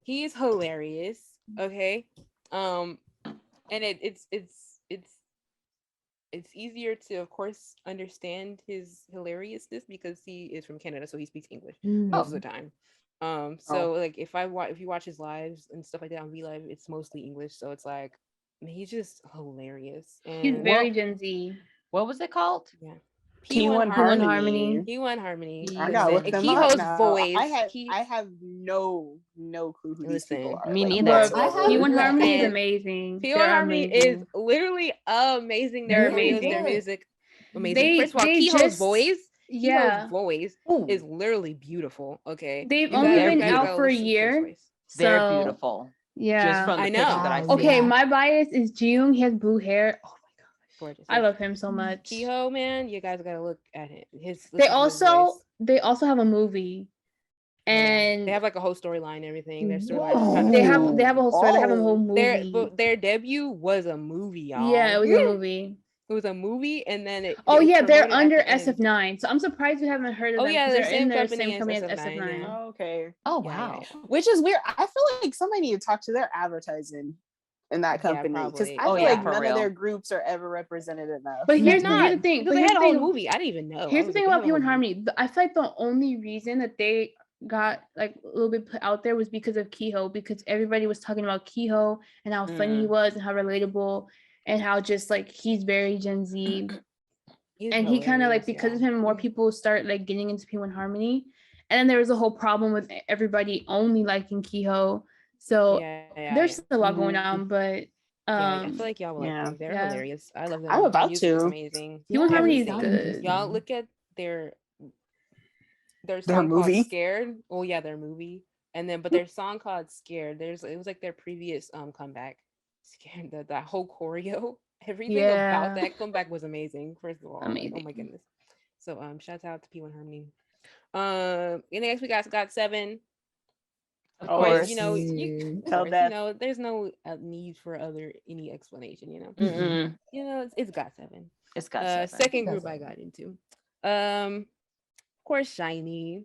he's hilarious. Okay, and it's easier to, of course, understand his hilariousness because he is from Canada, so he speaks English most of the time. So like if you watch his lives and stuff like that on V Live, it's mostly English, so it's like he's just hilarious. He's And very What Gen Z. what was it called? yeah. P1 P1 P1 Harmony. Harmony. Harmony. P1 Harmony. I Listen, gotta Is look and it them up Kiho's now. voice. I have no clue who these people Listen, are. Me Like neither. But whatsoever. I have P1 Harmony is man, amazing. P1 They're Harmony is amazing. literally amazing. They're Their videos, their amazing. music, amazing. First of all, They just Kiho's yeah. voice Ooh, is literally beautiful. Okay, They've you only got they're you been guys out gotta for a beautiful. listen to his year. voice. They're So beautiful. Just yeah. from I the pictures know, that I Wow, see. Okay, yeah. my bias is Jung. He has blue hair. Oh my gosh. gorgeous. I Yes. love him so much. Kiho, man, you guys gotta look at it. They Listen to his voice. also have a movie. Yeah, they And have like a whole storyline and everything. Their storyline is kind Whoa. of they have a whole story. They have a whole movie. But their debut was a movie, Yeah, y'all. it was a movie. It was a movie, and then Oh it's yeah, they're promoted at under the end. SF9. So I'm surprised you haven't heard of Oh them yeah, because the they're in same their company same as company as SF9. SF9. Yeah, Okay. Oh yeah, wow. yeah. Which is weird. I feel like somebody need to talk to their advertising in that Yeah, company because probably. I Oh feel yeah, like for none of their real. groups are ever represented enough. But They're here's not the thing. because But they here's had the a whole thing. movie. I didn't even know. Here's I the was thing like, they about have a whole P1 movie. Harmony. I feel like the only reason that they got like a little bit put out there was because of Kehoe, because everybody was talking about Kehoe and how funny he was and how relatable and how just like he's very Gen Z. He's And he kind of like hilarious. because Yeah. of him, more people start like getting into P1 Harmony. And then there was a whole problem with everybody only liking Kehoe. So Yeah. there's a lot going Mhm. on, but Yeah, I feel like y'all will like Yeah. them. They're yeah. hilarious. I love I'm them. Their about music is to. amazing. P1 Harmony is Everything. sound good. Y'all interesting. look at their Their song called movie. Scared. Oh yeah, their movie. And then but their song called Scared. It was like their previous comeback. Scared, that whole choreo. Everything about Yeah. that comeback was amazing. First of all, like oh my Amazing. goodness. So shout out to P1 Harmony. And next we got Seven. Of Of course, course. you know, of Tell course, you Death. know, there's no need for any explanation, you know. Mm-mm. You know, it's got Seven. It's got 7. Second Got group I seven. got into. Of course, Shiny.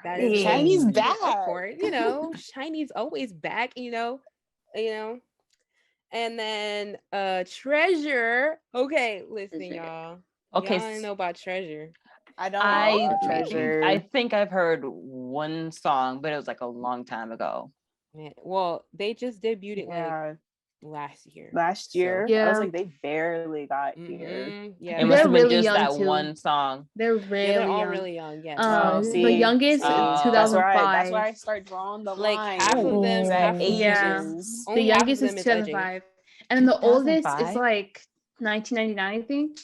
That is Shiny's of back. course, you know, Shiny's always back, you know. And then Treasure. Okay, listen, Treasure. y'all. Okay, Y'all don't know about Treasure. I don't know I about Amazing. Treasure. I think I've heard one song, but it was like a long time ago. Man, well, they just debuted like Yeah. last year. Last So, year, I Yeah. was like, they barely got here. Yeah, It must They're have been really just young, that too. one song. They're yeah, really they're all young. really young. Yes. Oh, The see, youngest see, is Oh. that's where 2005. I start drawing the Like line. half of them, It's at half of them Yeah. ages. The only half of youngest is them is edging. 2005. And then the oldest is 2005? like 1999, I think. Yeah,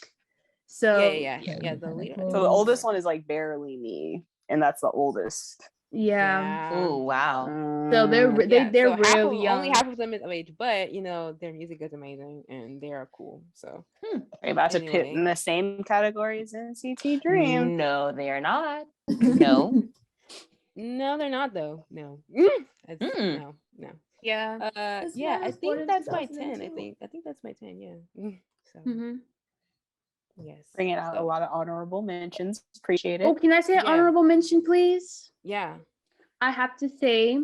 So yeah. Yeah, The kinda leader. close. So the oldest one is like barely me, and that's the oldest. yeah. Oh wow. So they're Mm, they Yeah, they're so really young. only half of them is of age, but their music is amazing and they are cool. So are you about to pit in anyway, the same category as NCT Dream? No, they are not. No. no, they're not though. No, That's- Mm. no. Yeah. This Yeah, man I was born think in that's my 10. 2002. I think that's my 10. Yeah. So hmm yes. Bringing out a So, lot of honorable mentions. Appreciate Oh, it. can I say an Yeah. honorable mention, please? yeah. I have to say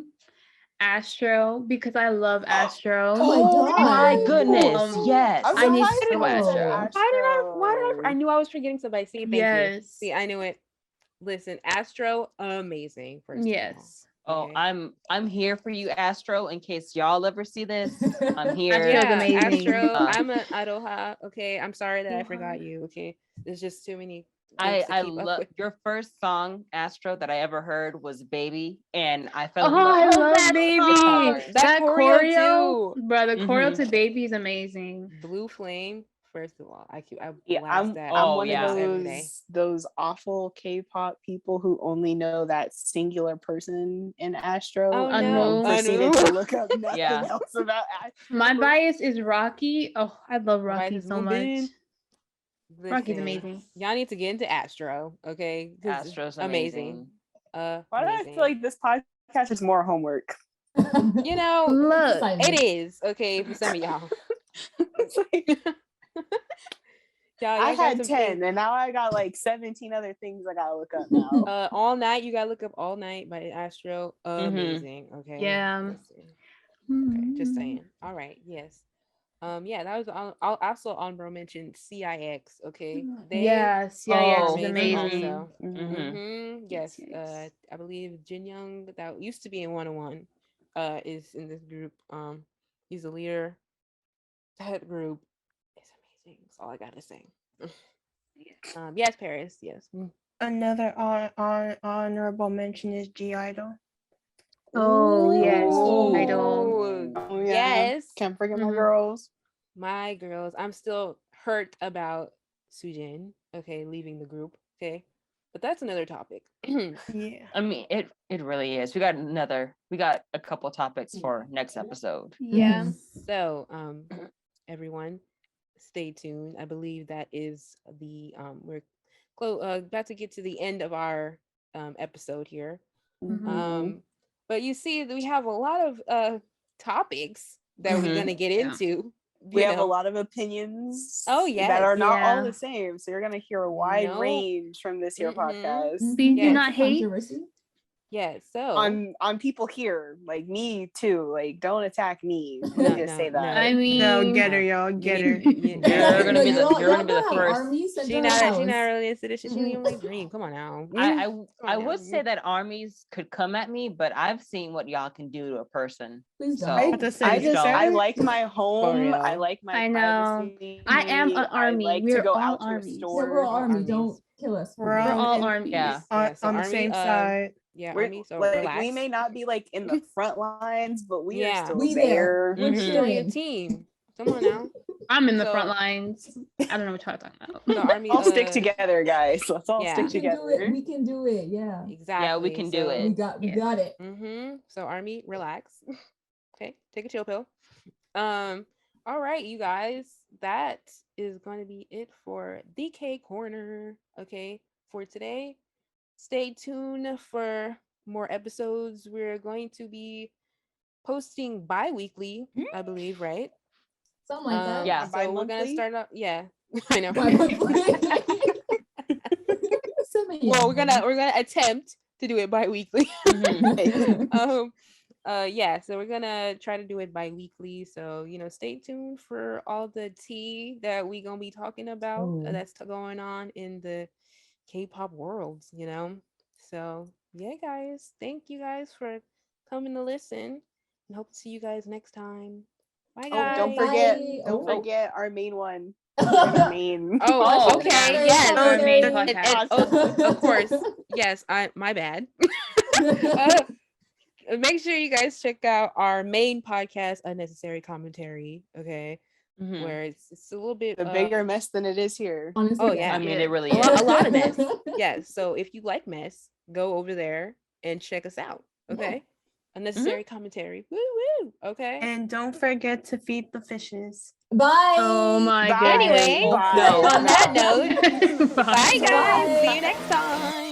Astro because I love Astro. Oh my My God. goodness. Um, Yes. I'm I need surprised so you didn't say Astro. Why did Astro. I knew I was forgetting somebody. See, thank you. Yes. See, I knew it. Listen, Astro, amazing. First of Yes. all. Oh, Okay. I'm here for you, Astro. In case y'all ever see this, I'm here. Astro's Yeah, amazing. Astro. Uh, I'm an Aroha. Okay, I'm sorry that I Aroha. forgot you. Okay, there's just too many I things to I keep up love with. your first song, Astro, that I ever heard was "Baby," and I fell Oh, in love I with love that Baby. song. That choreo too. Bro, the choreo Mhm. to Baby is amazing. Blue Flame. First of all, I Yeah, blast that. I'm Oh, one yeah. of every day. those awful K-pop people who only know that singular person in Astro Oh and no. proceeded Anu. to look up nothing Yeah. else about Astro. My bias is Rocky. Oh, I love My bias Rocky is so much. Moonbin. Rocky's Listen, amazing. y'all need to get into Astro, okay? 'Cause it's Astro's amazing. amazing. Why do I feel like this podcast is more homework? You know, Look, it is okay for some of y'all. It's like, I Y'all got had some 10 things. and now I got like 17 other things I gotta look up now. All night. You gotta look up All Night by Astro. Amazing. Okay. Yeah. Listen. Okay, just saying. All right. Yes. Yeah, that was I'll also honorable mention CIX. Okay. They yeah, CIX are Oh, is amazing amazing. also. Mhm. Yes. Yes. I believe Jin Young that used to be in 101 is in this group. He's the leader. That group is amazing. That's all I gotta say. Yes, Paris. Yes. Another honorable mention is G Idol. Oh, yes. Ooh. Idol. Oh yeah. Yes. Can't forget my Mhm. girls. My girls. I'm still hurt about Sujin. Okay, leaving the group. Okay, but that's another topic. Yeah. I mean, it really is. We got a couple topics for next episode. Yeah. So, everyone, stay tuned. I believe that is the we're about to get to the end of our episode here. Mhm. But you see, we have a lot of topics that we're Mhm. gonna get Yeah. into. We you have a know. lot of opinions Oh, that are yes. not all Yeah. the same. So you're gonna hear a wide Nope. range from this here podcast. Speed do Yes. not hate. Controversy. Yeah. So On people here, like me too. Like, don't attack me. Let me No, just say no, that. I mean, No, get her, No. y'all. You Get need- her. You're gonna be the Y'all- you're gonna y'all be the know how first. Army sent She her not house. she not really into this shit. She only dream. Come on now. I Come I on would now. say that armies could come at me, but I've seen what y'all can do to a person. Please don't. So I have to say, I please just don't. I like my home. real. I like my I know. privacy. I am an army. I like We're to go all out to a armies. Yeah, store. we're all Army. armies. Don't kill us. We're please. We're all in- armies. Yeah. So on the Army, same side. Yeah, We're, Army. So like relax. we may not be like in the front lines, but we are Yeah. still We there. We're Mhm. Still your cheering. team. Come on now. I'm in the So- front lines. I don't know what y'all talking about. The Army. all stick together, guys. Let's all Yeah. stick We can do together. it. We can do it. Yeah. Exactly. Yeah, we can do it. We got Yes. it. So Army, relax. Okay, take a chill pill. All right, you guys, that is going to be it for the K Corner. Okay, for today. Stay tuned for more episodes. We're going to be posting bi-weekly, I believe, right? Something like that. Yeah. So we're gonna Bi-monthly? start up. Yeah, I know. Well, we're gonna attempt to do it bi-weekly. Mhm. Yeah, so we're gonna try to do it bi-weekly, so stay tuned for all the tea that we gonna be talking about that's going on in the K-pop world. So yeah, guys, thank you guys for coming to listen, and hope to see you guys next time. Bye, Oh, guys. don't forget, Bye. don't Oh. forget our main one. Our main. Oh, Oh, okay. yeah. Yes. Our main And- podcast. Of course. Yes. My bad. Make sure you guys check out our main podcast, Unnecessary Commentary. Okay. Mhm. Where it's a little bit A bigger mess than it is here. Honestly, Oh, yeah. I mean, it really a is. lot of mess. Yes. So if you like mess, go over there and check us out. Okay. Unnecessary commentary. Woo woo. Okay. And don't forget to feed the fishes. Bye. Oh my Bye. goodness. Anyway, Bye. No. on that No. note, bye guys. See you Bye. next time.